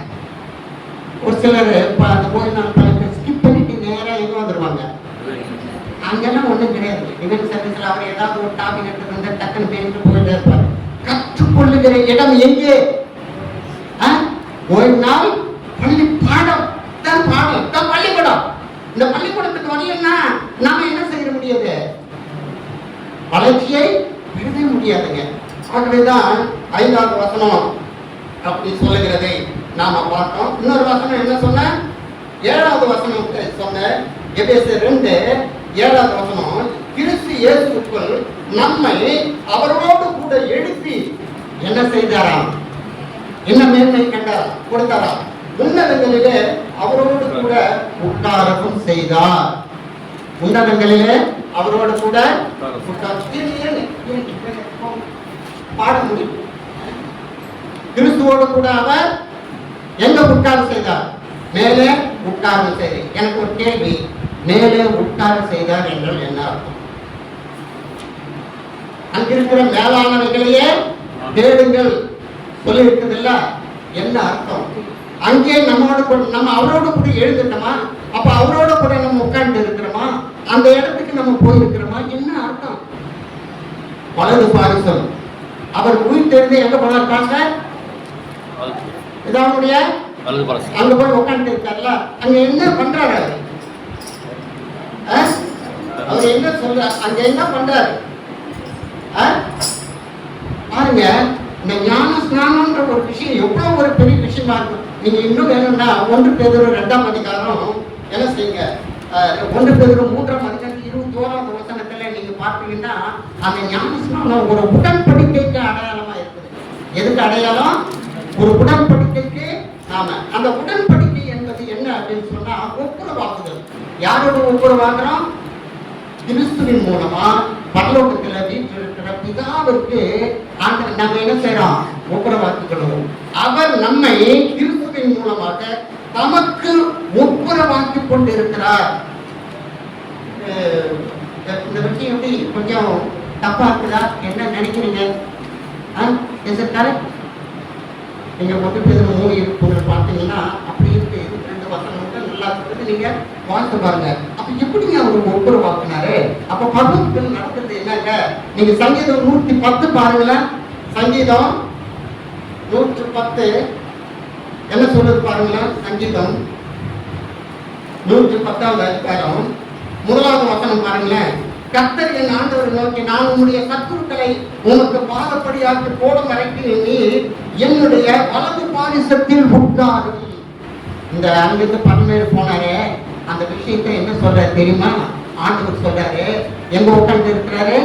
ஒரு சிலர் அந்த ஓய்வு நாள் பள்ளியை ஸ்கிப் பண்ணிட்டு நேரா எங்க வந்துருவாங்க. அங்கெல்லாம் ஒண்ணும் கிடையாது. இவன் சர்வீஸ்ல அவர் ஏதாவது ஒரு டாபிக் எடுத்து வந்து டக்குன்னு பேசிட்டு போயிட்டே இருப்பாரு. கற்றுக்கொள்ளுகிற இடம் எங்கே? ஓய்வு நாள் பள்ளி பாடம் தான். பாடம் தான் பள்ளிக்கூடம். இந்த பள்ளிக்கூடத்துக்கு வரலன்னா நாம என்ன செய்ய முடியாது? வளர்ச்சியை எழுத முடியாதுங்க. ஆகவேதான் 5வது வசனம் அப்படி சொல்லுகிறதை நாம பார்த்தோம். இன்னொரு வசனம் என்ன சொன்ன? 7வது வசனத்தை சொன்ன எபேசியர் 2:7வது வசனம், கிறிஸ்து இயேசுவுக்குள் நம்மை அவரோடு கூட எழுப்பி என்ன செய்தாராம்? என்ன மேன்மை கண்டார் கொடுத்தாராம்? உன்னதங்களிலே அவரோடு கூட உட்காரவும் செய்தார். உன்னதங்களிலே அவரோடு கூட பாட முடியும். கிறிஸ்துவோடு கூட அவர் எங்க உட்கார செய்தார்? மேலே உட்கார செய்தார். எனக்கு ஒரு கேள்வி, மேலே உட்கார செய்தார் என்றால் என்ன அர்த்தம்? அங்கிருக்கிற மேலானவைகளையே தேடுங்கள் சொல்லி இருக்குது இல்ல? என்ன அர்த்தம்? அங்கே நம்ம அவரோடு கூட எழுந்துட்டோமா? அப்ப அவரோட கூட நம்ம உட்கார்ந்து இருக்கிறோமா? அந்த இடத்துக்கு நம்ம போயிருக்கிறோமா? என்ன அர்த்தம்? வலது பாரிசம். அவர் உயிர் தெரிந்து எங்க போனார்பாங்க? இதனுடைய அங்க போய் உட்கார்ந்து இருக்காருல்ல, அங்க என்ன பண்றாரு? அவர் என்ன சொல்றாரு? அங்க என்ன பண்றாரு பாருங்க. இந்த ஞான ஸ்நானம்ன்ற ஒரு விஷயம் எவ்வளவு ஒரு பெரிய விஷயமா இருக்கும். நீங்க இன்னும் வேணும்னா 1 பேதுரு 2ஆம் அதிகாரம் என்ன செய்யுங்க, 1 பேதுரு 3ஆம் அதிகாரம் 21வது வசனத்துல நீங்க பார்த்தீங்கன்னா அந்த ஞான ஸ்நானம் ஒரு உடன்படிக்கைக்கு அடையாளமா இருக்குது. எதுக்கு அடையாளம்? ஒரு உடன்படிக்கைக்கு. நாம அந்த உடன்படிக்கை என்பது என்ன அப்படின்னு சொன்னா ஒப்புரவாக்குதல். யாரோட ஒப்புரவாக்குறோம்? கிறிஸ்துவின் மூலமா பரலோகத்துல வீற்றிருக்கிற பிதாவிற்கு நம்ம என்ன செய்யறோம்? ஒப்புரவாக்குகிறோம். அவர் நம்மை கிறிஸ்துவின் மூலமாக நமக்கு ஒப்புரவாக்கி கொண்டிருக்கிறார். இந்த விஷயம் எப்படி கொஞ்சம் தப்பா இருக்குதா? என்ன நினைக்கிறீங்க? நீங்க 1 பேதுரு 3 பார்த்தீங்கன்னா அப்படி இருக்கு. 2 வசனங்கள் நல்லா இருக்குது. நீங்க வாசித்து பாருங்க. அப்ப எப்படிங்க அவருக்கு ஒப்புரவாக்குனாரு? அப்ப பரலோகத்தில் நடக்கிறது என்னங்க? நீங்க சங்கீதம் 110 பாருங்களேன். சங்கீதம் 110 என்ன சொல்றது பாருங்களேன். சங்கீதம் 110வது அதிகாரம் 1வது வசனம் பாருங்களேன். கர்த்தர் என் ஆண்டவரை நோக்கி, நான் உன்னுடைய சத்துருக்களை உனக்கு பாதப்படியாக்கி போடும் வரைக்கும் நீ என்னுடைய வலது பாரிசத்தில் உட்காரு. இந்த அங்கிருந்து 17 போனாரு. அந்த விஷயத்தை என்ன சொல்றாரு தெரியுமா? ஆண்டவர் சொல்றாரு, எங்க உட்கார்ந்து இருக்கிறாரு?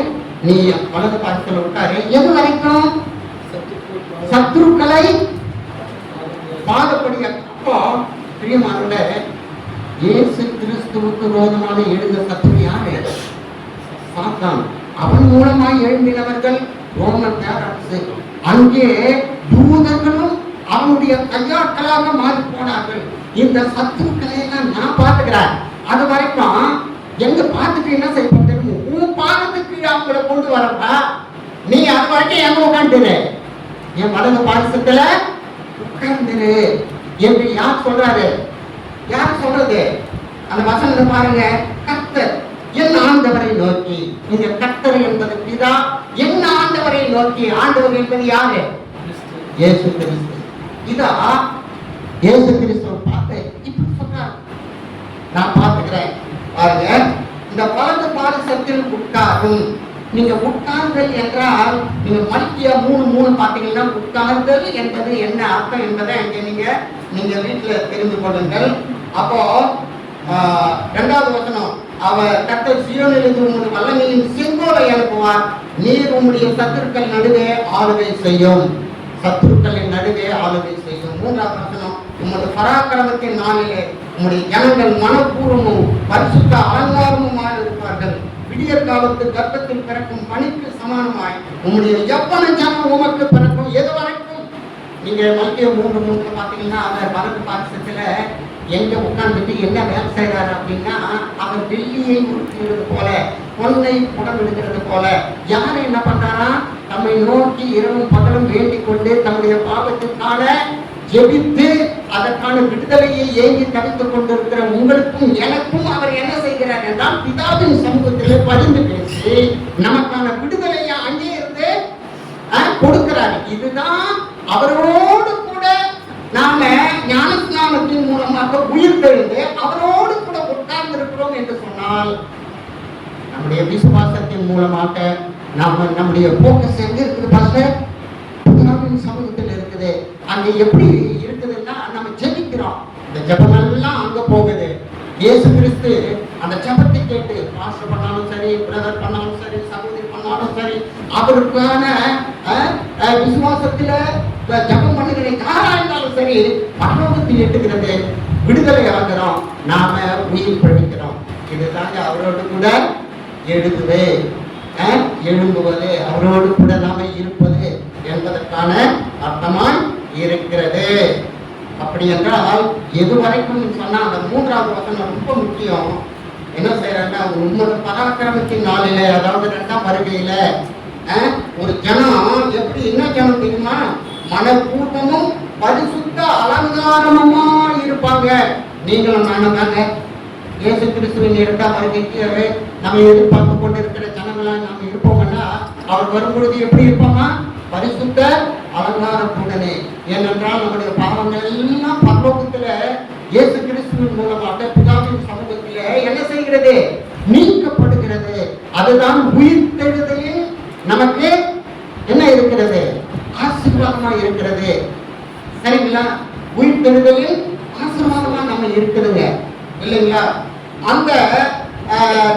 நீ வலது பாரிசத்தில் உட்காரு. எது வரைக்கும்? சத்துருக்களை பாதப்படியாக்க. அப்போ பிரியமானவர்களே, இயேசு கிறிஸ்துவுக்கு விரோதமாக எழுந்த சத்துரு யாரு? சாத்தான். அவன் மூலமாய் எழும்பினவர்கள் ரோமன் பேரரசு. அங்கே யூதர்களும் அவனுடைய கையாட்களாக மாறி போனார்கள். இந்த சத்துருக்களை எல்லாம் நான் பார்த்துக்கிறேன். அது வரைக்கும் எங்க பார்த்துட்டு என்ன செய்ய தெரியும்? உன் பாதத்துக்கு அவங்களை கொண்டு வரப்பா, நீ அது வரைக்கும் எங்க உட்காந்துரு, என் வலது பாதத்துல உட்கார்ந்துரு என்று யார் சொல்றாரு? யார் சொல்றது? அந்த வசனத்தை பாருங்க. கர்த்தர் என் ஆண்டவரை நோக்கி, இங்க கர்த்தர் என்பது பிதா, என் ஆண்டவரை நோக்கி. ஆண்டவர் என்பது யாரு? இயேசு கிறிஸ்து. இதா இயேசு கிறிஸ்துவை பார்த்து இப்படி சொல்றாரு, நான் பார்த்துக்கிறேன். பாருங்க, இந்த வலது பாரிசத்தில் உட்காரும். நீங்க உட்கார்ந்தல் என்றால், நீங்க மல்கியா 3:3 பார்த்தீங்கன்னா உட்கார்ந்தல் என்பது என்ன அர்த்தம் என்பதை நீங்க வீட்டுல தெரிந்து கொள்ளுங்கள். அப்போ 2வது வசனம், அவர் கர்த்தர் சீயோனிலிருந்து உம்முடைய வல்லமையின் செங்கோலை அனுப்புவார், நீர் உம்முடைய சத்துருக்கள் நடுவே ஆளுகை செய்யும். சத்துருக்களின் நடுவே ஆளுகை செய்யும். 3வது வசனம், உம்முடைய பராக்கிரமத்தின் நாளிலே உம்முடைய ஜனங்கள் மனப்பூர்வமும் பரிசுத்த அலங்காரமுமாக இருப்பார்கள். விடியற் காலத்து கர்ப்பத்தில் பிறக்கும் பனிக்கு சமானமாய் உம்முடைய எவ்வள ஜனம் உமக்கு பிறக்கும். எது வரைக்கும்? நீங்க மல்கியா 3:3 பார்த்தீங்கன்னா, அவர் வலது பாரிசத்துல எங்க உட்கார்ந்துட்டு என்ன வேலை செய்யறாரு அப்படின்னா, அவர் வெள்ளியை உருட்டுகிறது போல, பொன்னை புடம் எடுக்கிறது போல, யாரை என்ன பண்றாரா? தம்மை நோக்கி இரவும் பகலும் வேண்டிக் கொண்டு தம்முடைய பாவத்திற்கான ஜெபித்து அதற்கான விடுதலையை ஏங்கி தவித்துக் கொண்டிருக்கிற உங்களுக்கும் எனக்கும் அவர் என்ன செய்கிறார் என்றால், பிதாவின் சமூகத்திலே பரிந்து பேசி நமக்கான விடுதலையை அங்கே இருந்து கொடுக்கிறார். இதுதான் அவரோடு கூட நாம ஞானஸ்நானத்தின் மூலமாக உயிர் தெழுந்து அவரோடு கூட உட்கார்ந்து இருக்கிறோம் என்று சொன்னால், நம்முடைய விசுவாசத்தின் மூலமாக நாம நம்முடைய போக்கஸ் எங்க இருக்குது பாஸ்டர்? பிதாவின் சமூகத்தில் இருக்குது. அங்க எப்படி இருக்குதுன்னா, நம்ம ஜெபிக்கிறோம், இந்த ஜெபம் எல்லாம் அங்க போகுது. இயேசு கிறிஸ்து அந்த ஜெபத்தை கேட்டு பாஸ்டர் பண்ணாலும் சரி, பிரதர் பண்ணாலும் சரி, சகோதரி பண்ணாலும் சரி, அவருக்கான விசுவாசத்துல ஜெபம் பண்ணுகிற யாரா இருந்தாலும் சரி, பரலோகத்தில் எட்டுகிறது, விடுதலை ஆகிறோம், நாம உயிர் பிழைக்கிறோம். இதுதாங்க அவரோடு கூட எழும்புவது, அவரோடு கூட நாம இருப்பது என்பதற்கான அர்த்தமாய் இருக்கிறது. அப்படி என்றால் எது வரைக்கும் சொன்னா, அந்த 3வது வசனம் ரொம்ப முக்கியம். என்ன செய்யறாங்க? உன்னோட பராக்கிரமத்தின் நாளில, அதாவது 2ஆம் வருகையில ஒரு ஜனம் எப்படி, என்ன ஜனம் தெரியுமா? மனப்பூர்வமும் பரிசுத்த அலங்காரமுமா இருப்பாங்க. நீங்களும் நானும் தாங்க இயேசு கிறிஸ்துவின் 2ஆம் வருகைக்கு நம்ம எதிர்பார்த்து கொண்டு இருக்கிற ஜனங்களா நாம இருப்போம்னா, அவர் வரும்பொழுது எப்படி இருப்போமா? பரிசுத்த அலங்காரத்துடனே. ஏனென்றால் நம்முடைய பாவங்கள் எல்லாம் பரலோகத்துல இயேசு கிறிஸ்துவின் மூலமாக பிதாவின் சமூகத்தில என்ன செய்கிறது? நீக்கப்படுகிறது. அதுதான் உயிர் தெழுதலில் நமக்கு என்ன இருக்கிறது? ஆசீர்வாதமா இருக்கிறது. சரிங்களா? உயிர் தெழுதலில் ஆசீர்வாதமா நம்ம இருக்குதுங்க, இல்லைங்களா? அந்த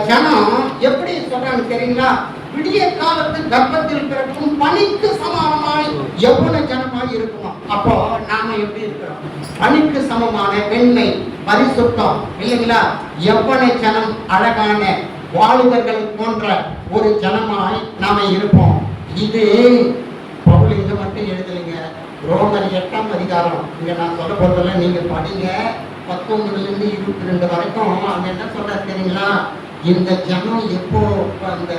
ஜனம் எப்படி சொல்றாங்க தெரியுங்களா? விடிய காலத்து கர்ப்பத்தில் பிறக்கும் பனிக்கு சமானமாய் எவ்வளவு ஜனமாய் இருக்குமா? அப்போ நாம எப்படி இருக்கிறோம்? பனிக்கு சமமான வெண்மை, பரிசுத்தம், இல்லைங்களா? எவ்வளவு ஜனம் அழகான வாலிபர்கள் போன்ற ஒரு ஜனமாய் நாம இருப்போம். இது பவுல் இங்க மட்டும் எழுதலைங்க. ரோமர் 8ஆம் அதிகாரம், இங்க நான் சொல்ல போறதில்ல, நீங்க படிங்க. 19லிருந்து 22 வரைக்கும் அங்க என்ன சொல்றாரு தெரியுங்களா? இந்த ஜனம் எப்போ, அந்த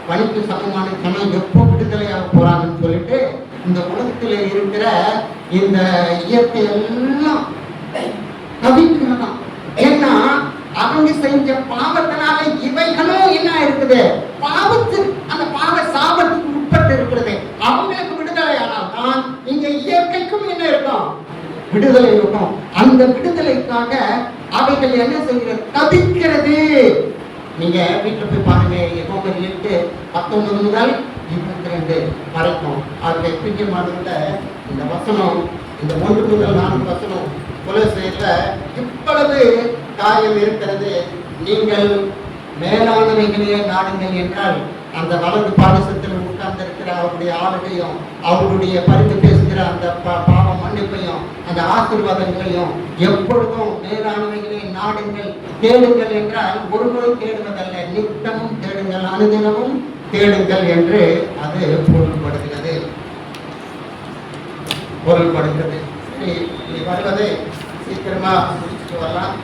பனிக்கு சமமான ஜனம் எப்போ விடுதலையாக போறாங்கன்னு சொல்லிட்டு, இந்த உலகத்துல இருக்கிற இந்த இயற்கை எல்லாம் தவிக்கிறதாம். ஏன்னா அவங்க செஞ்ச பாவத்தினால இவைகளும் என்ன இருக்குது? அந்த பாவ சாபத்துக்கு உட்பட்டு இருக்கிறது. அவங்களுக்கு விடுதலை ஆனால் தான் இங்க இயற்கைக்கும் என்ன இருக்கும்? விடுதலை இருக்கும். அந்த விடுதலைக்காக அவைகள் என்ன செய்கிறது? தவிக்கிறது. நீங்க வீட்டுல போய் பாருங்க, ரோமர் 8:19 முதல் 22 வரைக்கும். அதுல பிரியமானவர்கள, இந்த வசனம், இந்த 1 முதல் 4 வசனம் கொலோசையில இவ்வளவு காரியம் இருக்கிறது. நீங்கள் மேலானவைகளே நாடுங்கள் என்றால் அந்த வலது பாரிசத்தில் உட்கார்ந்து இருக்கிற அவருடைய ஆளுகையும் அவருடைய பரிந்து பேசுகிற அந்த பாவ மன்னிப்பையும் அந்த ஆசீர்வாதங்களையும் எப்பொழுதும் மேலானவைகளை நாடுங்கள் தேடுங்கள் என்றால் ஒருமுறை தேடுவதல்ல, நித்தமும் தேடுங்கள், அனுதினமும் தேடுங்கள் என்று அது பொருள்படுகிறது. சரி, வருவதை சீக்கிரமா முடிச்சுட்டு வரலாம்.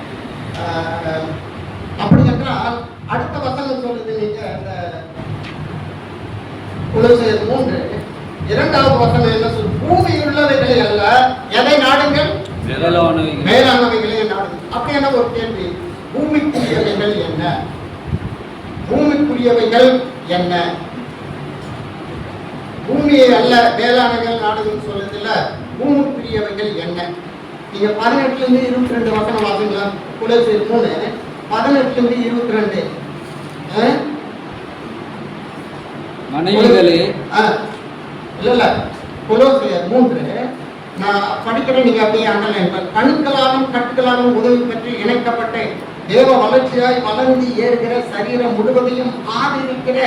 அப்படி என்றால் அடுத்த வசனம் சொல்லுது, நீங்க அந்த கொலோசியர் 3 2வது வசனம் என்ன சொல்லு? பூமியில் உள்ளவைகளை அல்ல, எதை நாடுங்கள்? மேலானவைகளை நாடுங்கள். அப்படி என்ன ஒரு கேள்வி, பூமிக்குரியவைகள் என்ன? பூமிக்குரியவைகள் என்ன? பூமியை அல்ல மேலானவைகள் நாடுகள் சொல்லுதில்ல, பூமிக்குரியவைகள் என்ன? நீங்க 18 22 வசனம் வாசிங்களா? கொலோசியர் 3 18 22. மனைவிகளே, இல்ல கொலோசியர் 3 நான் படிக்கிறேன், நீங்க அப்படியே அண்டர்லைன். கணுக்களாலும் கட்டுகளாலும் உதவி பெற்று இணைக்கப்பட்ட தேவ வளர்ச்சியாய் வளர்ந்து ஏறுகிற சரீரம் முழுவதையும் ஆதரிக்கிற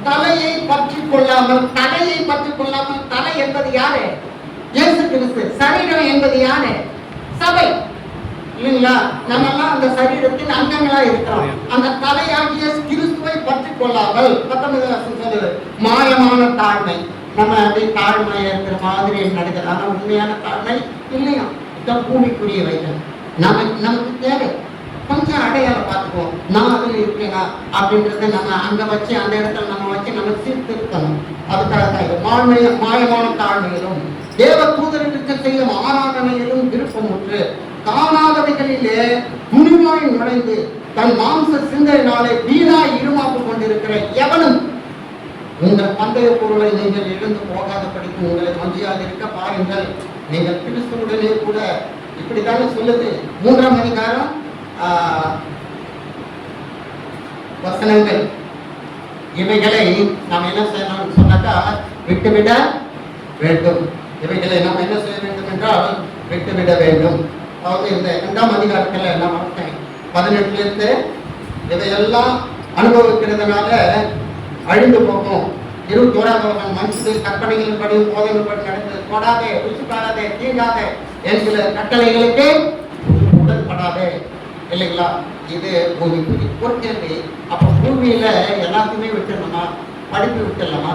தலையை பற்றி கொள்ளாமல், தலையை பற்றி கொள்ளாமல், தலை என்பது யாரு? இயேசு கிறிஸ்து. சரீரம் என்பது யாரு? சபை, இல்லைங்களா? நம்ம எல்லாம் அந்த சரீரத்தின் அங்கங்களா இருக்கிறோம். அந்த தலையாகிய கிறிஸ்துவை பற்றி கொள்ளாமல் 19 சொல்லுது, மாயமான தாழ்மை. நம்ம அப்படி தாழ்மையா இருக்கிற மாதிரி நடக்குது, ஆனா உண்மையான தாழ்மை இல்லையா? இதான் பூமிக்குரியவைகள். நமக்கு தேவை கொஞ்சம் அடையாளம் பார்த்துக்குவோம், நான் அதில் இருக்கேனா அப்படின்றத நம்ம அங்க வச்சு அந்த இடத்துல நம்ம வச்சு நம்ம சீர்திருத்தணும். அதுக்காக தான் மாயமான தாழ்மையிலும் தேவ தூதருக்கு செய்யும் ஆராதனையிலும் விருப்பமுற்று காணாதவைகளிலே துணிவாய் நுழைந்து தன் மாம்ச சிந்தையினாலே வீணாய் இருமாப்பு கொண்டிருக்கிற எவனும் உங்கள் பந்தய பொருளை நீங்கள் இழந்து போகாதபடிக்கு உங்களை வஞ்சியாதிருக்க பாருங்கள். நீங்கள் கிறிஸ்துவுடனே கூட இப்படித்தானே சொல்லுது 3ஆம் அதிகாரம் வசனங்கள். இவைகளை நாம் என்ன செய்யணும் சொன்னாக்கா விட்டுவிட வேண்டும். இவைகளை நாம் என்ன செய்ய வேண்டும் என்றால் விட்டுவிட வேண்டும். அதாவது இந்த 2ஆம் அதிகாரத்தில் நான் பார்த்தேன் 18 இதையெல்லாம் அனுபவிக்கிறதுனால அழிந்து போகும். 21 மனுஷன் கற்பனைகளின் படி போதைகள் படி நடந்து தொடாதே, ருசி பாராதே, தீண்டாதே என்கிற கட்டளைகளுக்கு உடன்படாதே, இல்லைங்களா? இது பூமிக்குரிய ஒரு கேள்வி. அப்ப பூமியில எல்லாத்தையுமே விட்டுடணுமா? படிப்பு விட்டுடலாமா?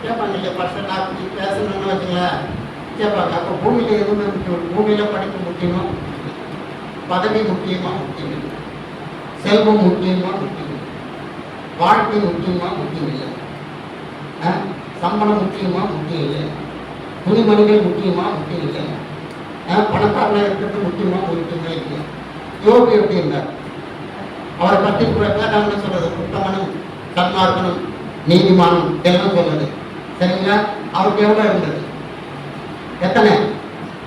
கேட்பாங்க இல்லையா? பர்சன் அப்படி பேசணும்னு வச்சுங்களேன் கேட்பாங்க. அப்போ பூமியில எதுவுமே முக்கியம்? பூமியில படிப்பு முக்கியமா? பதவி முக்கியமா? முக்கியம் இல்லை. செல்வம் முக்கியமா? முக்கியம் இல்லை. வாழ்க்கை முக்கியமா? முக்கியம் இல்லை. சம்பளம் முக்கியமா? முக்கியம் இல்லை. துணிமணிகள் முக்கியமா? முக்கியம் இல்லை. பணக்காரனாக இருக்கிறது முக்கியமா? முக்கியமே இல்லை. யோகி எப்படி இருந்தார்? அவரை பற்றி என்ன சொல்றது? உத்தமனும் சன்மார்க்கனும் நீதிமானும் எல்லாம் சொல்றது, சரிங்களா? அவருக்கு எவ்வளவு இருந்தது? எத்தனை?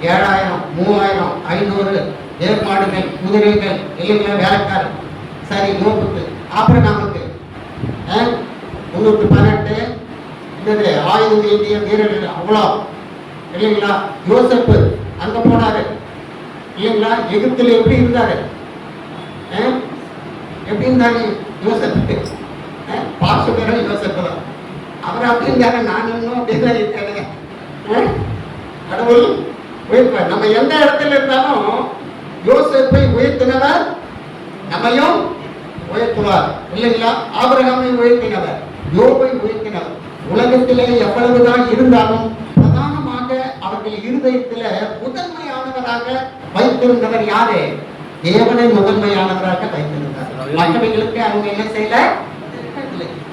7000, 3000, 500 ஏற்பாடுகள், குதிரைகள், இல்லைங்களா? வேலைக்காரன். சரி, நோக்குக்கு அப்புறம் நமக்கு 318 இருந்தது. ஆயுத இந்திய வீரர்கள் அவ்வளோ, இல்லைங்களா? யோசப்பு அங்க போனாரு, இல்லைங்களா? எகிப்தில் எப்படி இருந்தாரு? எப்படி இருந்தாரு யோசப்பு? பாச பேரும் யோசப்பு தான். அவர் அப்படி இருந்தாரு, நான் இன்னும் அப்படிதான் இருக்கேன். கடவுள் உயர்த்துவார். நம்ம எந்த இடத்துல இருந்தாலும் யோசேப்பை உயர்த்தினவர் நம்மையும் உயர்த்துவார், இல்லைங்களா? ஆபிரகாமை உயர்த்தினவர், யோபை உயர்த்தினவர். உலகத்திலே எவ்வளவுதான் இருந்தாலும் பிரதானமாக அவர்கள் இருதயத்தில முதன்மையானவராக வைத்திருந்தவர் யாரு? தேவனை முதன்மையானவராக வைத்திருந்தார். மற்றவர்களுக்கு அவங்க என்ன செய்யல.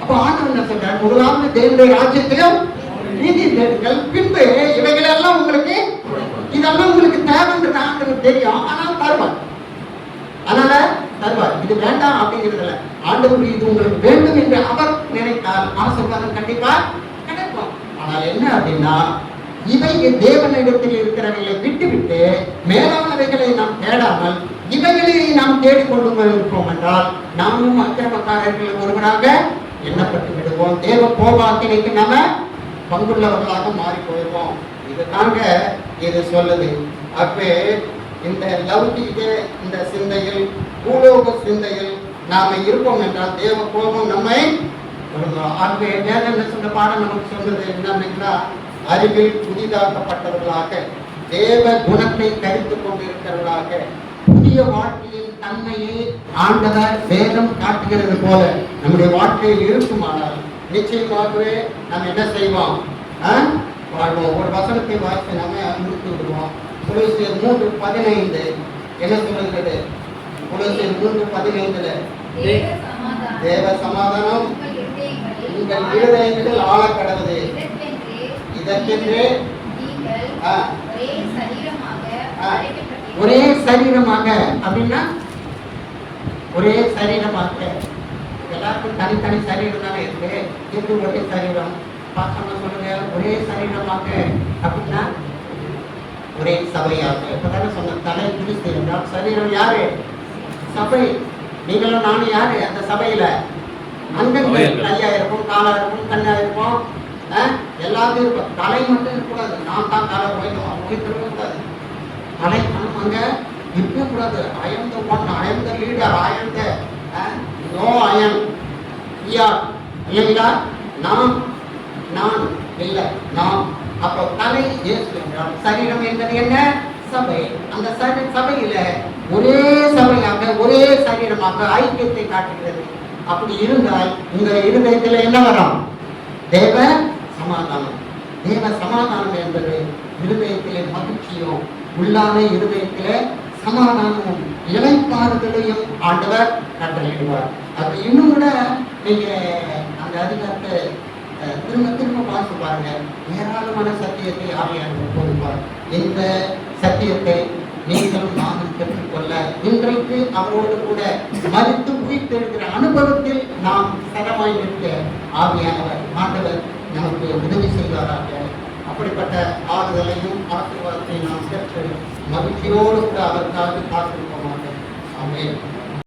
அப்ப ஆண்டவர் என்ன சொல்றார்? முதலாவது தேவனுடைய ராஜ்யத்திலும் நீதி தேடுங்கள், பின்பு இவைகள் எல்லாம் உங்களுக்கு, இதெல்லாம் உங்களுக்கு தேவைன்றது ஆண்டவர் தெரியும், ஆனால் தருவார். அதனால தருவார். இது வேண்டாம் அப்படிங்கிறதுல ஆண்டவர் இது உங்களுக்கு வேண்டும் என்று அவர் நினைத்தால் ஆசீர்வாதம் கண்டிப்பா கிடைக்கும். ஆனால் என்ன அப்படின்னா, இவை தேவனிடத்தில் இருக்கிறவர்களை விட்டுவிட்டு மேலானவைகளை நாம் தேடாமல் இவைகளை நாம் தேடிக்கொண்டு இருப்போம் என்றால் நாமும் அக்கிரமக்காரர்கள் ஒருவராக எண்ணப்பட்டு விடுவோம். தேவ கோபாக்கினைக்கு நாம பங்குள்ளவர்களாக மாறி போயிடுவோம். இதுதாங்க இது சொல்லுது. அப்ப இந்த லௌகிக இந்த சிந்தையில், பூலோக சிந்தையில் நாம இருப்போம் என்றால் தேவ கோபம் நம்மை வருகிறோம். ஆகவே வேதனை சொன்ன பாடம் நமக்கு சொன்னது என்னன்னா, அறிவில் புதிதாக்கப்பட்டவர்களாக, தேவ குணத்தை தரித்துக் கொண்டிருக்கிறவர்களாக, புதிய வாழ்க்கையின் தன்மையை ஆண்டவர் வேதம் காட்டுகிறது போல நம்முடைய வாழ்க்கையில் இருக்குமானால் நிச்சயமாகவே நாம் என்ன செய்வோம்? வாழ்வோம். ஒரு வசனத்தை வாய்ப்பு நாம முடித்து விடுவோம். கொலோசியர் 3:15 என்ன சொல்லுகிறது? கொலோசியர் 3:15 தேவ சமாதானம் உங்கள் இருதயங்களில் ஆள கடவுது, இதற்கென்றே ஒரே சரீரமாக. அப்படின்னா ஒரே சரீரமாக, எல்லாருக்கும் தனித்தனி சரீரம் தானே இருக்கு. இது ஒரே சரீரம். பாசமா சொல்லுங்க, ஒரே சரீரமாக. அப்படின்னா ஒரே சபையாக. இப்பதானே சொன்ன, தலை கிறிஸ்து என்றால் சரீரம் யாரு? சபை. நீங்களும் நானும் யாரு அந்த சபையில? அங்கங்கள் கையா இருக்கும், காலா இருக்கும், கண்ணா இருக்கும், எல்லாத்தையும் இருக்கும். தலை மட்டும் இருக்கக்கூடாது. நான் தான் தலை போயிடும் இருக்கக்கூடாது. தலை அங்க இருக்கக்கூடாது. I'm the one, I'm the leader, I'm the no ஐயம் இல்லைங்களா? நான் இல்லை, நாம். அப்போ தலை இயேசு என்றால் சரீரம் என்பது என்ன? சபை. அந்த சபையில ஒரே சபையாக, ஒரே சரீரமாக ஐக்கியத்தை காட்டுகிறது. அப்படி இருந்தால் உங்க இருதயத்துல என்ன வரும்? தேவ சமாதானம். தேவ சமாதானம் என்பது இருதயத்திலே மகிழ்ச்சியும், உள்ளான இருதயத்திலே சமாதானமும் இளைப்பாறுதலையும் ஆண்டவர் கட்டளையிடுவார். அது இன்னும் கூட நீங்க அந்த அதிகாரத்தை திரும்ப பார்த்து பாருங்க. ஏராளமான சத்தியத்தை ஆவியானவர் கொடுப்பார். இந்த சத்தியத்தை நீங்களும் நானும் பெற்றுக்கொள்ள இன்றைக்கு அவரோடு கூட மதித்து உயிர்த்தெழுகிற அனுபவத்தில் நாம் சதமாய் நிற்க ஆவியானவர் ஆண்டவர் நமக்கு உதவி செய்வாராக. அப்படிப்பட்ட ஆறுதலையும் ஆசீர்வாதத்தை நாம் பெற்று மகிழ்ச்சியோடு கூட அவருக்காக காத்திருப்போமாக. ஆமென்.